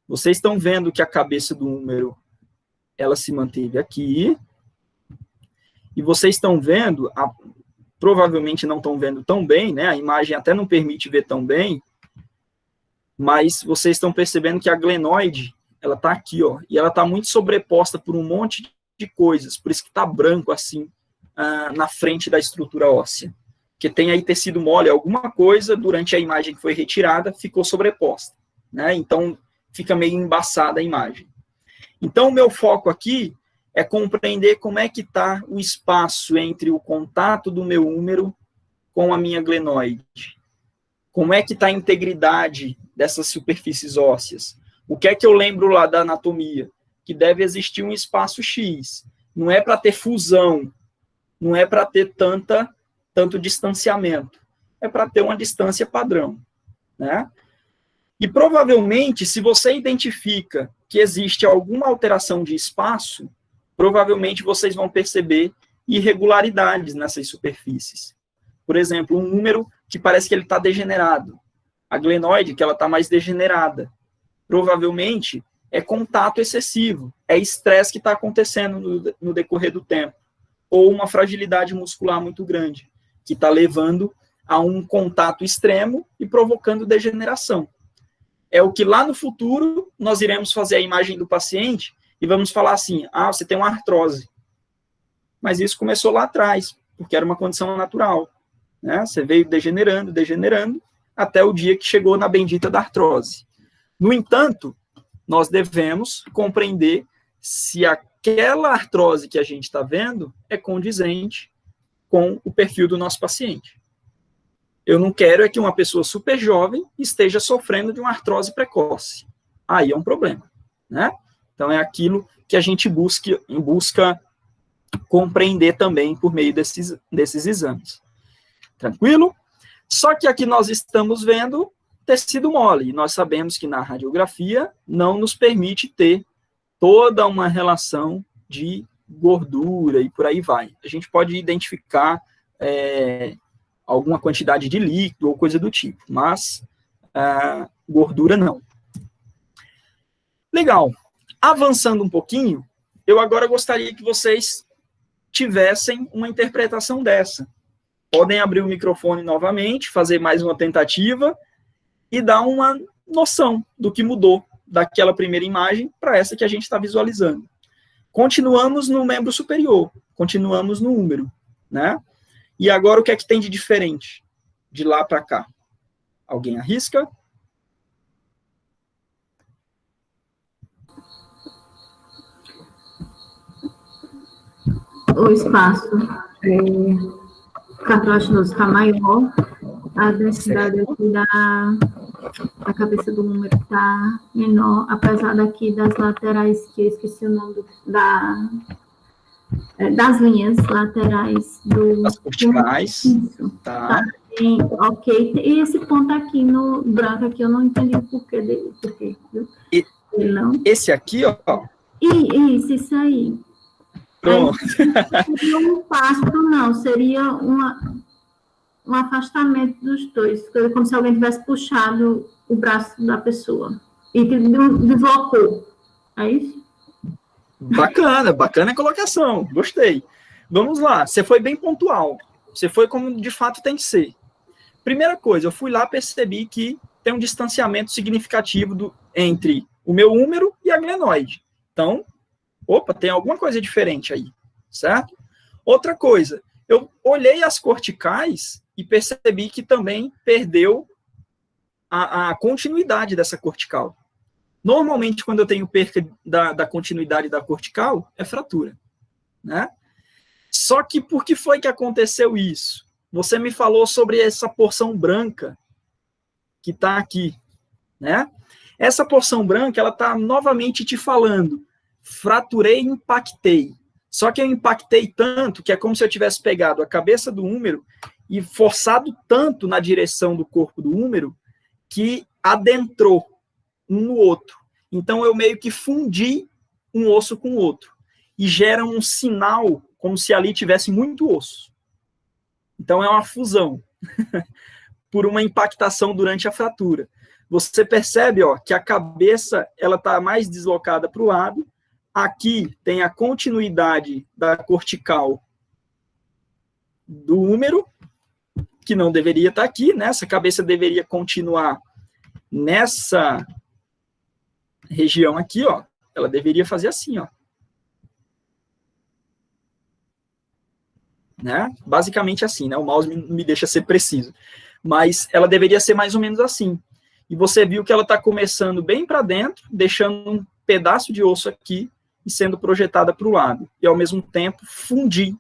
Vocês estão vendo que a cabeça do húmero, ela se manteve aqui. E vocês estão vendo... provavelmente não estão vendo tão bem, né? A imagem até não permite ver tão bem, mas vocês estão percebendo que a glenoide, ela está aqui, ó, e ela está muito sobreposta por um monte de coisas, por isso que está branco assim, na frente da estrutura óssea, que tem aí tecido mole, alguma coisa, durante a imagem que foi retirada, ficou sobreposta, né? Então, fica meio embaçada a imagem. Então, o meu foco aqui é compreender como é que está o espaço entre o contato do meu húmero com a minha glenoide. Como é que está a integridade dessas superfícies ósseas. O que é que eu lembro lá da anatomia? Que deve existir um espaço X. Não é para ter fusão, não é para ter tanto distanciamento. É para ter uma distância padrão, né? E provavelmente, se você identifica que existe alguma alteração de espaço, provavelmente vocês vão perceber irregularidades nessas superfícies. Por exemplo, um número que parece que ele está degenerado. A glenoide, que ela está mais degenerada. Provavelmente é contato excessivo, é estresse que está acontecendo no decorrer do tempo. Ou uma fragilidade muscular muito grande, que está levando a um contato extremo e provocando degeneração. É o que lá no futuro nós iremos fazer a imagem do paciente e vamos falar assim, você tem uma artrose. Mas isso começou lá atrás, porque era uma condição natural. Né? Você veio degenerando, até o dia que chegou na bendita da artrose. No entanto, nós devemos compreender se aquela artrose que a gente está vendo é condizente com o perfil do nosso paciente. Eu não quero é que uma pessoa super jovem esteja sofrendo de uma artrose precoce. Aí é um problema, né? Então, é aquilo que a gente busca compreender também por meio desses exames. Tranquilo? Só que aqui nós estamos vendo tecido mole, e nós sabemos que na radiografia não nos permite ter toda uma relação de gordura e por aí vai. A gente pode identificar alguma quantidade de líquido ou coisa do tipo, mas gordura não. Legal. Avançando um pouquinho, eu agora gostaria que vocês tivessem uma interpretação dessa. Podem abrir o microfone novamente, fazer mais uma tentativa e dar uma noção do que mudou daquela primeira imagem para essa que a gente está visualizando. Continuamos no membro superior, continuamos no úmero, né? E agora o que é que tem de diferente de lá para cá? Alguém arrisca? O espaço cartilaginoso está maior, a densidade aqui da cabeça do número está menor, apesar daqui das laterais, que eu esqueci o nome das linhas laterais das corticais. Isso, tá bem, ok. E esse ponto aqui no branco aqui, eu não entendi o porquê dele. Viu? Não. Esse aqui, ó. Isso aí. Pronto. Aí, seria um pasto, não, seria um afastamento dos dois, como se alguém tivesse puxado o braço da pessoa e deslocou. É isso? Bacana a colocação, gostei. Vamos lá, você foi bem pontual, você foi como de fato tem que ser. Primeira coisa, eu fui lá, percebi que tem um distanciamento significativo entre o meu húmero e a glenoide. Então, opa, tem alguma coisa diferente aí, certo? Outra coisa, eu olhei as corticais e percebi que também perdeu a continuidade dessa cortical. Normalmente, quando eu tenho perca da continuidade da cortical, é fratura, né? Só que por que foi que aconteceu isso? Você me falou sobre essa porção branca que está aqui, né? Essa porção branca, ela está novamente te falando, fraturei e impactei. Só que eu impactei tanto que é como se eu tivesse pegado a cabeça do húmero e forçado tanto na direção do corpo do húmero que adentrou um no outro. Então, eu meio que fundi um osso com o outro. E gera um sinal como se ali tivesse muito osso. Então, é uma fusão por uma impactação durante a fratura. Você percebe, ó, que a cabeça ela está mais deslocada para o lado. Aqui tem a continuidade da cortical do húmero, que não deveria estar aqui, né? Essa cabeça deveria continuar nessa região aqui, ó. Ela deveria fazer assim, ó. Né? Basicamente assim, né? O mouse me deixa ser preciso. Mas ela deveria ser mais ou menos assim. E você viu que ela está começando bem para dentro, deixando um pedaço de osso aqui e sendo projetada para o lado. E, ao mesmo tempo, fundi.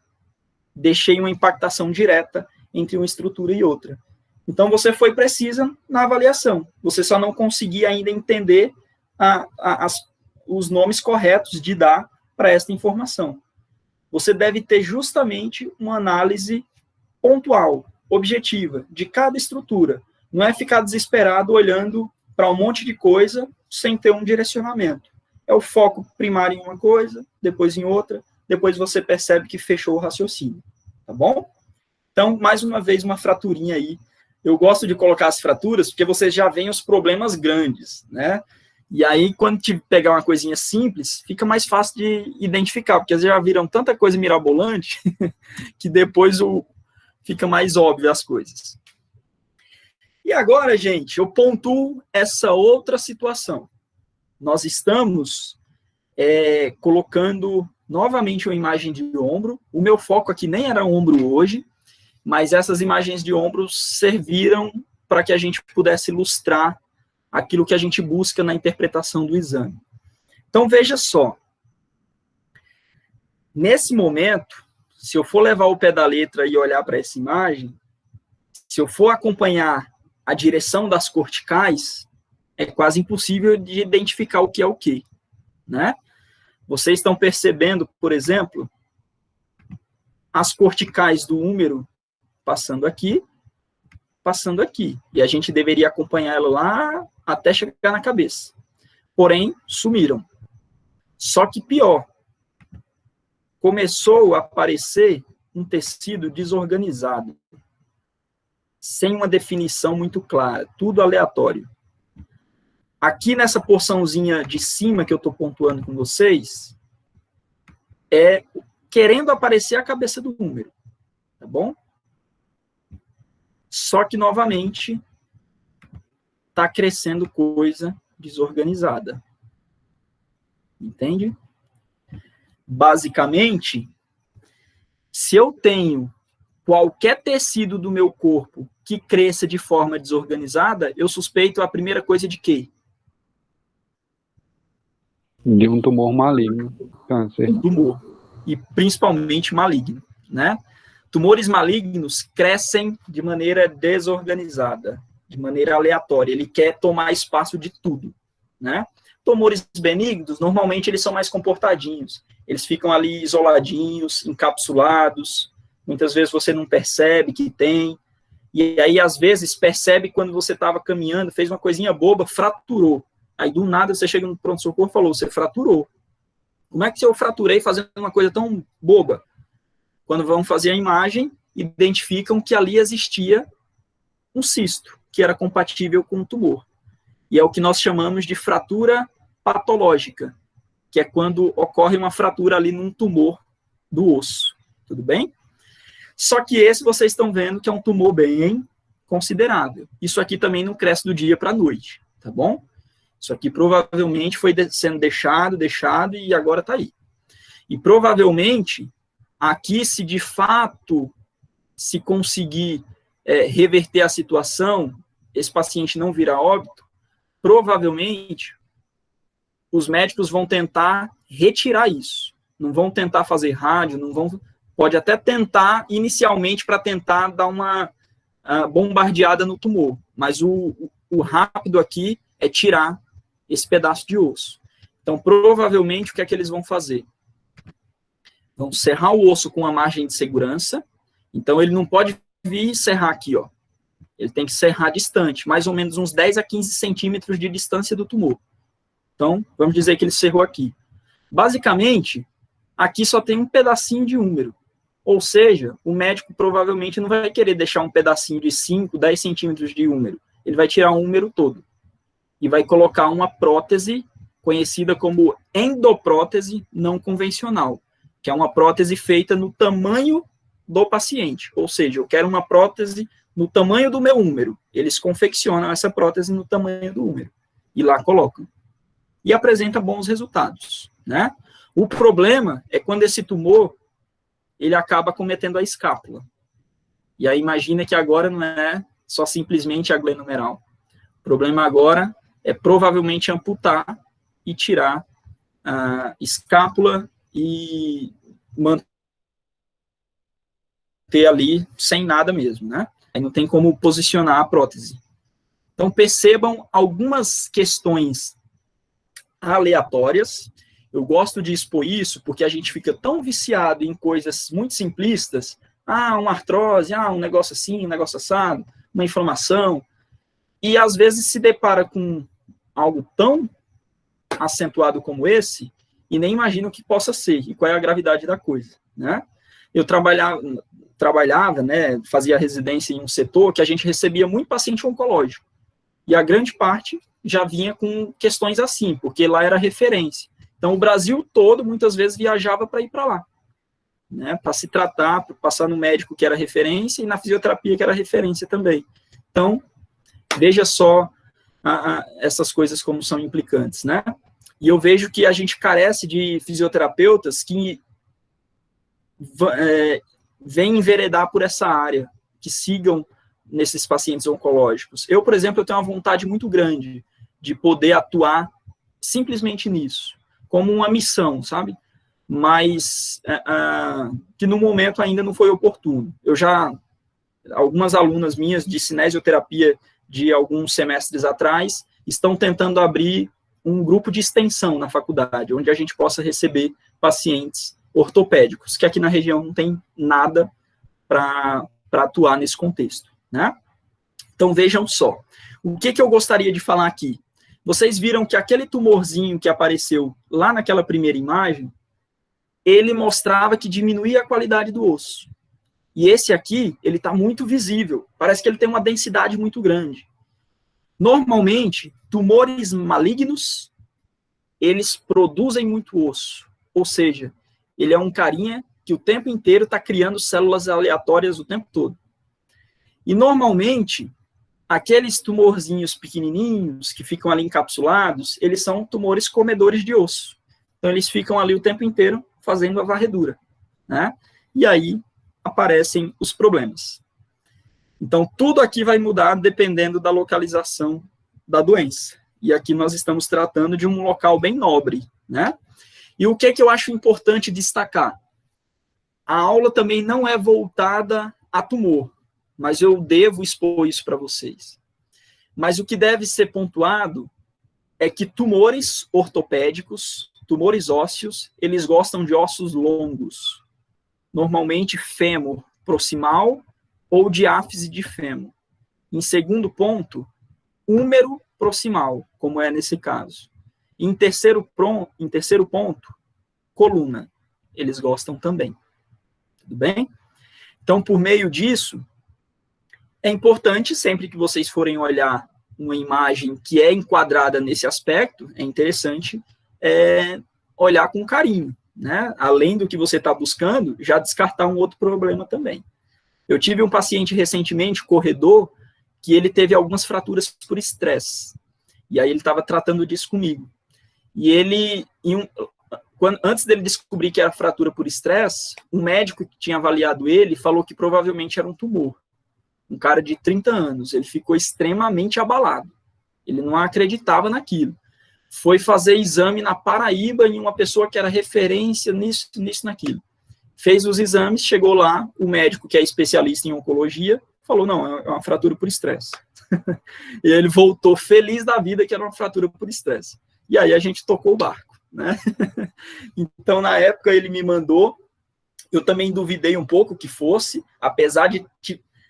Deixei uma impactação direta entre uma estrutura e outra. Então, você foi precisa na avaliação. Você só não conseguia ainda entender os nomes corretos de dar para esta informação. Você deve ter justamente uma análise pontual, objetiva, de cada estrutura. Não é ficar desesperado olhando para um monte de coisa sem ter um direcionamento. É o foco primário em uma coisa, depois em outra, depois você percebe que fechou o raciocínio. Tá bom? Então, mais uma vez, uma fraturinha aí. Eu gosto de colocar as fraturas, porque vocês já veem os problemas grandes, né? E aí, quando te pegar uma coisinha simples, fica mais fácil de identificar, porque já viram tanta coisa mirabolante que depois fica mais óbvio as coisas. E agora, gente, eu pontuo essa outra situação. Nós estamos colocando novamente uma imagem de ombro. O meu foco aqui nem era ombro hoje, mas essas imagens de ombro serviram para que a gente pudesse ilustrar aquilo que a gente busca na interpretação do exame. Então, veja só. Nesse momento, se eu for levar o pé da letra e olhar para essa imagem, se eu for acompanhar a direção das corticais, é quase impossível de identificar o que é o que, né? Vocês estão percebendo, por exemplo, as corticais do húmero passando aqui, e a gente deveria acompanhar ela lá até chegar na cabeça. Porém, sumiram. Só que pior, começou a aparecer um tecido desorganizado, sem uma definição muito clara, tudo aleatório. Aqui nessa porçãozinha de cima que eu estou pontuando com vocês, é querendo aparecer a cabeça do número, tá bom? Só que, novamente, está crescendo coisa desorganizada. Entende? Basicamente, se eu tenho qualquer tecido do meu corpo que cresça de forma desorganizada, eu suspeito a primeira coisa de quê? De um tumor maligno, câncer. Tumor. E principalmente maligno, né? Tumores malignos crescem de maneira desorganizada, de maneira aleatória. Ele quer tomar espaço de tudo, né? Tumores benignos, normalmente, eles são mais comportadinhos. Eles ficam ali isoladinhos, encapsulados. Muitas vezes você não percebe que tem. E aí, às vezes, percebe quando você estava caminhando, fez uma coisinha boba, fraturou. Aí, do nada, você chega no pronto-socorro e falou, você fraturou. Como é que eu fraturei fazendo uma coisa tão boba? Quando vão fazer a imagem, identificam que ali existia um cisto, que era compatível com o tumor. E é o que nós chamamos de fratura patológica, que é quando ocorre uma fratura ali num tumor do osso. Tudo bem? Só que esse vocês estão vendo que é um tumor bem considerável. Isso aqui também não cresce do dia para a noite, tá bom? Isso aqui provavelmente foi sendo deixado, e agora está aí. E provavelmente, aqui, se de fato se conseguir reverter a situação, esse paciente não virar óbito, provavelmente os médicos vão tentar retirar isso. Não vão tentar fazer rádio, não vão... Pode até tentar, inicialmente, para tentar dar uma bombardeada no tumor. Mas o rápido aqui é tirar esse pedaço de osso. Então, provavelmente, o que é que eles vão fazer? Vão serrar o osso com uma margem de segurança. Então, ele não pode vir serrar aqui, ó. Ele tem que serrar distante, mais ou menos uns 10 a 15 centímetros de distância do tumor. Então, vamos dizer que ele serrou aqui. Basicamente, aqui só tem um pedacinho de húmero. Ou seja, o médico provavelmente não vai querer deixar um pedacinho de 5, 10 centímetros de húmero. Ele vai tirar o húmero todo. E vai colocar uma prótese conhecida como endoprótese não convencional, que é uma prótese feita no tamanho do paciente. Ou seja, eu quero uma prótese no tamanho do meu húmero. Eles confeccionam essa prótese no tamanho do húmero. E lá colocam. E apresenta bons resultados, né? O problema é quando esse tumor, ele acaba cometendo a escápula. E aí imagina que agora não é só simplesmente a glenumeral. O problema agora é provavelmente amputar e tirar a escápula e manter ali sem nada mesmo, né? Aí não tem como posicionar a prótese. Então percebam algumas questões aleatórias. Eu gosto de expor isso porque a gente fica tão viciado em coisas muito simplistas, uma artrose, um negócio assim, um negócio assado, uma inflamação, e às vezes se depara com algo tão acentuado como esse, e nem imagina o que possa ser, e qual é a gravidade da coisa, né? Eu trabalhava, né, fazia residência em um setor que a gente recebia muito paciente oncológico, e a grande parte já vinha com questões assim, porque lá era referência. Então, o Brasil todo, muitas vezes, viajava para ir para lá, né, para se tratar, para passar no médico que era referência, e na fisioterapia que era referência também. Então, veja só essas coisas como são implicantes, né? E eu vejo que a gente carece de fisioterapeutas que vêm enveredar por essa área, que sigam nesses pacientes oncológicos. Eu, por exemplo, eu tenho uma vontade muito grande de poder atuar simplesmente nisso, como uma missão, sabe? mas que no momento ainda não foi oportuno. Algumas alunas minhas de cinesioterapia de alguns semestres atrás estão tentando abrir um grupo de extensão na faculdade, onde a gente possa receber pacientes ortopédicos, que aqui na região não tem nada para atuar nesse contexto, né? Então, vejam só. O que eu gostaria de falar aqui? Vocês viram que aquele tumorzinho que apareceu lá naquela primeira imagem, ele mostrava que diminuía a qualidade do osso. E esse aqui, ele está muito visível. Parece que ele tem uma densidade muito grande. Normalmente, tumores malignos, eles produzem muito osso. Ou seja, ele é um carinha que o tempo inteiro está criando células aleatórias o tempo todo. E, normalmente, aqueles tumorzinhos pequenininhos que ficam ali encapsulados, eles são tumores comedores de osso. Então, eles ficam ali o tempo inteiro fazendo a varredura, né? E aí aparecem os problemas. Então, tudo aqui vai mudar dependendo da localização da doença. E aqui nós estamos tratando de um local bem nobre, né? E o que eu acho importante destacar? A aula também não é voltada a tumor, mas eu devo expor isso para vocês. Mas o que deve ser pontuado é que tumores ortopédicos, tumores ósseos, eles gostam de ossos longos. Normalmente fêmur proximal ou diáfise de fêmur. Em segundo ponto, húmero proximal, como é nesse caso. Em terceiro ponto, coluna. Eles gostam também. Tudo bem? Então, por meio disso, é importante, sempre que vocês forem olhar uma imagem que é enquadrada nesse aspecto, é interessante olhar com carinho, né? Além do que você está buscando, já descartar um outro problema também. Eu tive um paciente recentemente, corredor, que ele teve algumas fraturas por estresse. E aí ele estava tratando disso comigo. E ele, antes dele descobrir que era fratura por estresse, um médico que tinha avaliado ele falou que provavelmente era um tumor. Um cara de 30 anos. Ele ficou extremamente abalado. Ele não acreditava naquilo. Foi fazer exame na Paraíba em uma pessoa que era referência nisso, naquilo. Fez os exames, chegou lá, o médico, que é especialista em oncologia, falou, não, é uma fratura por estresse. E ele voltou feliz da vida que era uma fratura por estresse. E aí a gente tocou o barco, né? Então, na época, ele me mandou, eu também duvidei um pouco que fosse, apesar de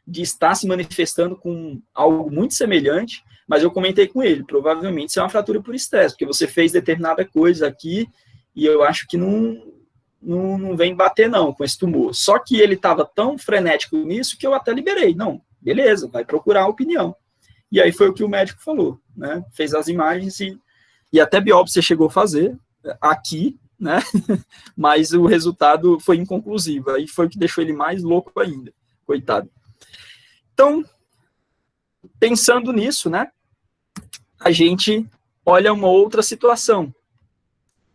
estar se manifestando com algo muito semelhante, mas eu comentei com ele, provavelmente isso é uma fratura por estresse, porque você fez determinada coisa aqui, e eu acho que não vem bater não com esse tumor. Só que ele estava tão frenético nisso que eu até liberei. Não, beleza, vai procurar a opinião. E aí foi o que o médico falou, né? Fez as imagens e até biópsia chegou a fazer aqui, né? Mas o resultado foi inconclusivo. Aí foi o que deixou ele mais louco ainda, coitado. Então, pensando nisso, né? A gente olha uma outra situação.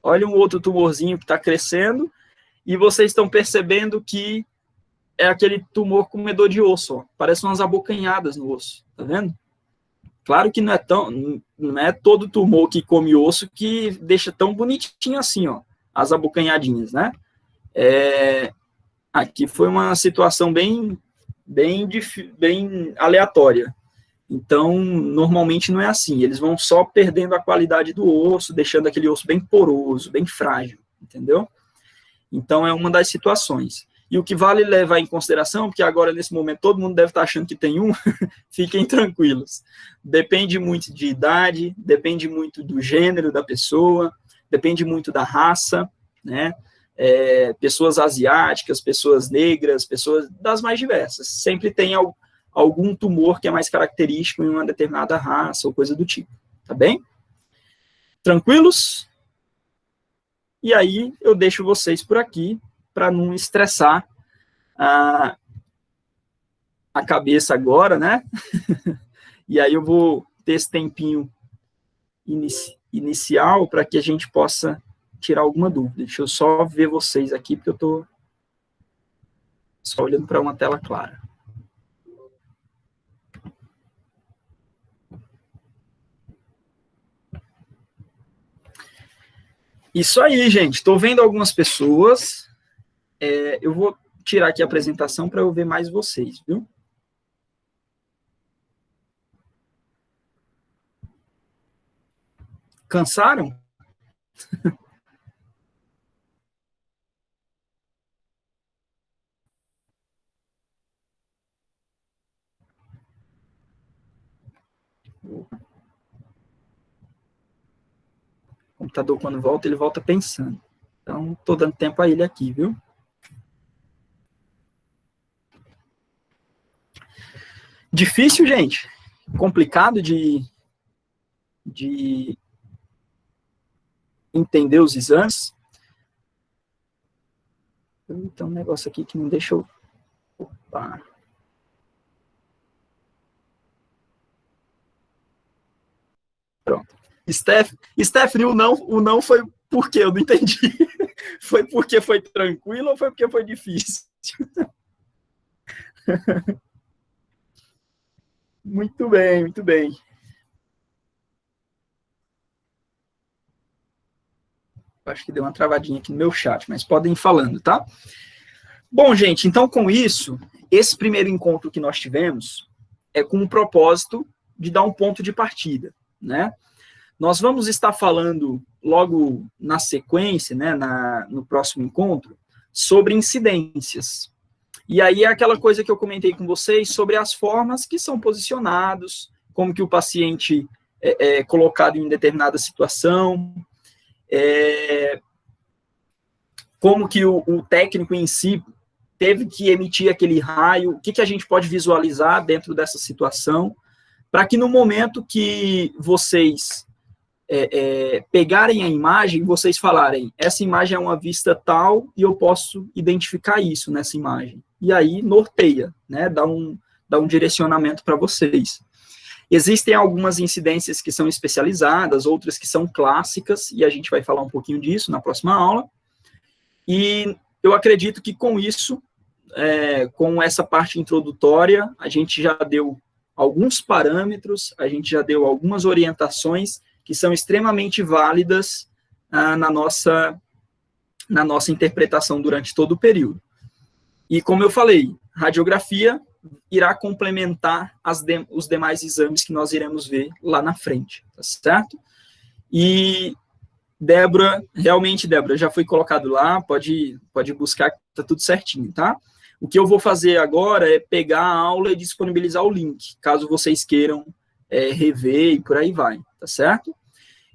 Olha um outro tumorzinho que está crescendo e vocês estão percebendo que é aquele tumor comedor de osso, ó. Parece umas abocanhadas no osso, tá vendo? Claro que não é todo tumor que come osso que deixa tão bonitinho assim, ó, as abocanhadinhas, né? Aqui foi uma situação bem aleatória. Então, normalmente não é assim. Eles vão só perdendo a qualidade do osso, deixando aquele osso bem poroso, bem frágil, entendeu? Então, é uma das situações. E o que vale levar em consideração, porque agora, nesse momento, todo mundo deve estar achando que tem um, fiquem tranquilos. Depende muito de idade, depende muito do gênero da pessoa, depende muito da raça, né? Pessoas asiáticas, pessoas negras, pessoas das mais diversas. Sempre tem algum tumor que é mais característico em uma determinada raça ou coisa do tipo, tá bem? Tranquilos? E aí eu deixo vocês por aqui para não estressar a cabeça agora, né? E aí eu vou ter esse tempinho inicial para que a gente possa tirar alguma dúvida. Deixa eu só ver vocês aqui, porque eu estou só olhando para uma tela clara. Isso aí, gente. Estou vendo algumas pessoas. Eu vou tirar aqui a apresentação para eu ver mais vocês, viu? Cansaram? O computador, quando volta, ele volta pensando. Então, estou dando tempo a ele aqui, viu? Difícil, gente. Complicado de entender os exames. Tem um negócio aqui que não deixa eu... Opa. Pronto. Stephanie, o não foi porque eu não entendi. Foi porque foi tranquilo ou foi porque foi difícil? Muito bem, muito bem. Acho que deu uma travadinha aqui no meu chat, mas podem ir falando, tá? Bom, gente, então com isso, esse primeiro encontro que nós tivemos é com o propósito de dar um ponto de partida, né? Nós vamos estar falando logo na sequência, né, no próximo encontro, sobre incidências. E aí é aquela coisa que eu comentei com vocês sobre as formas que são posicionados, como que o paciente é colocado em determinada situação, como que o técnico em si teve que emitir aquele raio, o que a gente pode visualizar dentro dessa situação, para que no momento que vocês pegarem a imagem, vocês falarem, essa imagem é uma vista tal e eu posso identificar isso nessa imagem. E aí norteia, né, dá um direcionamento para vocês. Existem algumas incidências que são especializadas, outras que são clássicas, e a gente vai falar um pouquinho disso na próxima aula. E eu acredito que com isso, com essa parte introdutória, a gente já deu alguns parâmetros, a gente já deu algumas orientações que são extremamente válidas na nossa interpretação durante todo o período. E como eu falei, radiografia irá complementar os demais exames que nós iremos ver lá na frente, tá certo? E, Débora, realmente, Débora, já foi colocado lá, pode buscar, tá tudo certinho, tá? O que eu vou fazer agora é pegar a aula e disponibilizar o link, caso vocês queiram rever e por aí vai, tá certo?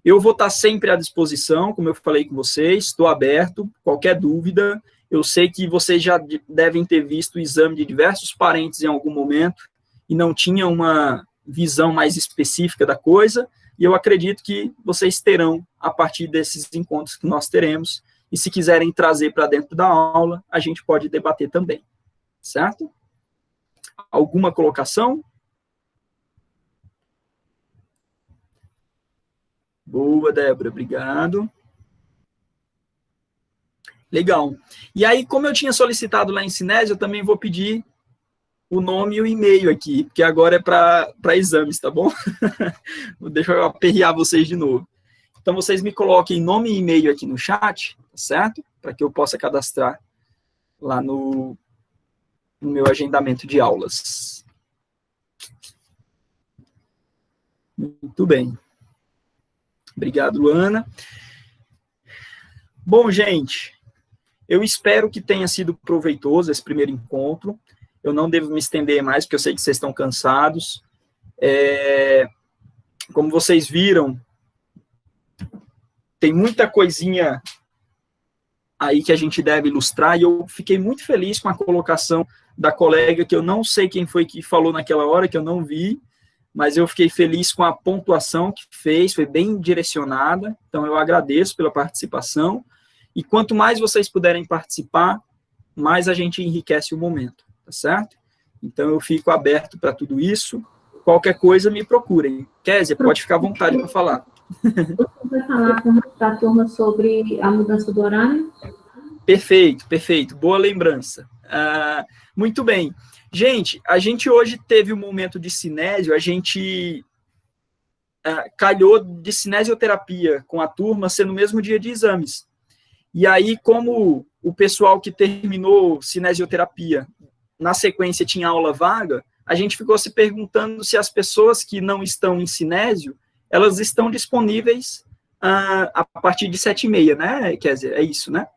Eu vou estar sempre à disposição, como eu falei com vocês, estou aberto, qualquer dúvida. Eu sei que vocês já devem ter visto o exame de diversos parentes em algum momento e não tinham uma visão mais específica da coisa, e eu acredito que vocês terão a partir desses encontros que nós teremos, e se quiserem trazer para dentro da aula, a gente pode debater também, certo? Alguma colocação? Boa, Débora, obrigado. Legal. E aí, como eu tinha solicitado lá em Cinésio, eu também vou pedir o nome e o e-mail aqui, porque agora é para exames, tá bom? Deixa eu aperrear vocês de novo. Então, vocês me coloquem nome e e-mail aqui no chat, tá certo? Para que eu possa cadastrar lá no meu agendamento de aulas. Muito bem. Obrigado, Luana. Bom, gente, eu espero que tenha sido proveitoso esse primeiro encontro. Eu não devo me estender mais, porque eu sei que vocês estão cansados. Como vocês viram, tem muita coisinha aí que a gente deve ilustrar, e eu fiquei muito feliz com a colocação da colega, que eu não sei quem foi que falou naquela hora, que eu não vi, mas eu fiquei feliz com a pontuação que fez, foi bem direcionada, então eu agradeço pela participação, e quanto mais vocês puderem participar, mais a gente enriquece o momento, tá certo? Então eu fico aberto para tudo isso, qualquer coisa me procurem. Kézia, pode ficar à vontade para falar. Você vai falar para a turma sobre a mudança do horário? Perfeito, perfeito, boa lembrança. Muito bem. Gente, a gente hoje teve um momento de cinésio, a gente calhou de cinesioterapia com a turma ser no mesmo dia de exames. E aí, como o pessoal que terminou cinesioterapia, na sequência tinha aula vaga, a gente ficou se perguntando se as pessoas que não estão em cinésio, elas estão disponíveis a partir de 7h30, né? Quer dizer, é isso, né?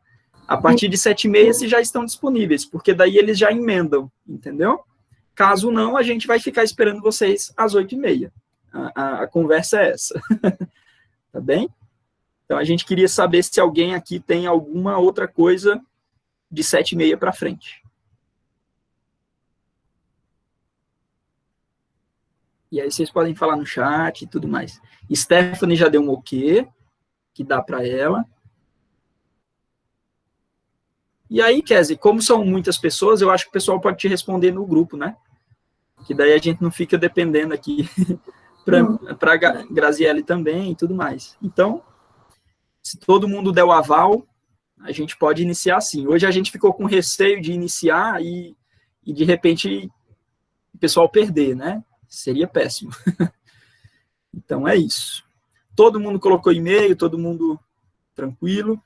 A partir de 7h30 se já estão disponíveis, porque daí eles já emendam, entendeu? Caso não, a gente vai ficar esperando vocês às 8h30. A conversa é essa. Tá bem? Então, a gente queria saber se alguém aqui tem alguma outra coisa de 7h30 para frente. E aí vocês podem falar no chat e tudo mais. Stephanie já deu um ok, que dá para ela. E aí, Kézia, como são muitas pessoas, eu acho que o pessoal pode te responder no grupo, né? Que daí a gente não fica dependendo aqui para Graziele também e tudo mais. Então, se todo mundo der o aval, a gente pode iniciar sim. Hoje a gente ficou com receio de iniciar e de repente o pessoal perder, né? Seria péssimo. Então é isso. Todo mundo colocou e-mail, todo mundo tranquilo.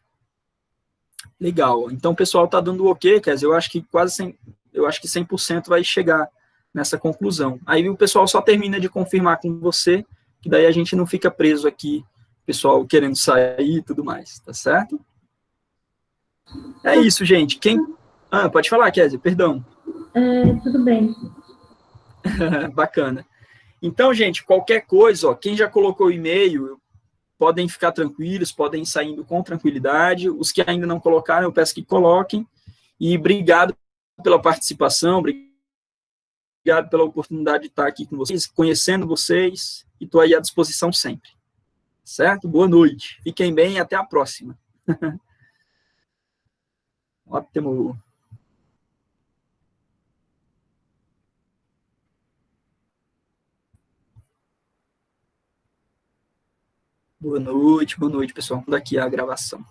Legal. Então o pessoal está dando ok, quer dizer, eu acho que 100% vai chegar nessa conclusão. Aí o pessoal só termina de confirmar com você, que daí a gente não fica preso aqui, pessoal querendo sair e tudo mais, tá certo? É isso, gente. Pode falar, Kézia, perdão. Tudo bem. Bacana. Então, gente, qualquer coisa, ó, quem já colocou o e-mail, podem ficar tranquilos, podem ir saindo com tranquilidade. Os que ainda não colocaram, eu peço que coloquem. E obrigado pela participação, obrigado pela oportunidade de estar aqui com vocês, conhecendo vocês, e estou aí à disposição sempre. Certo? Boa noite. Fiquem bem e até a próxima. Ótimo. Boa noite, pessoal. Daqui a gravação.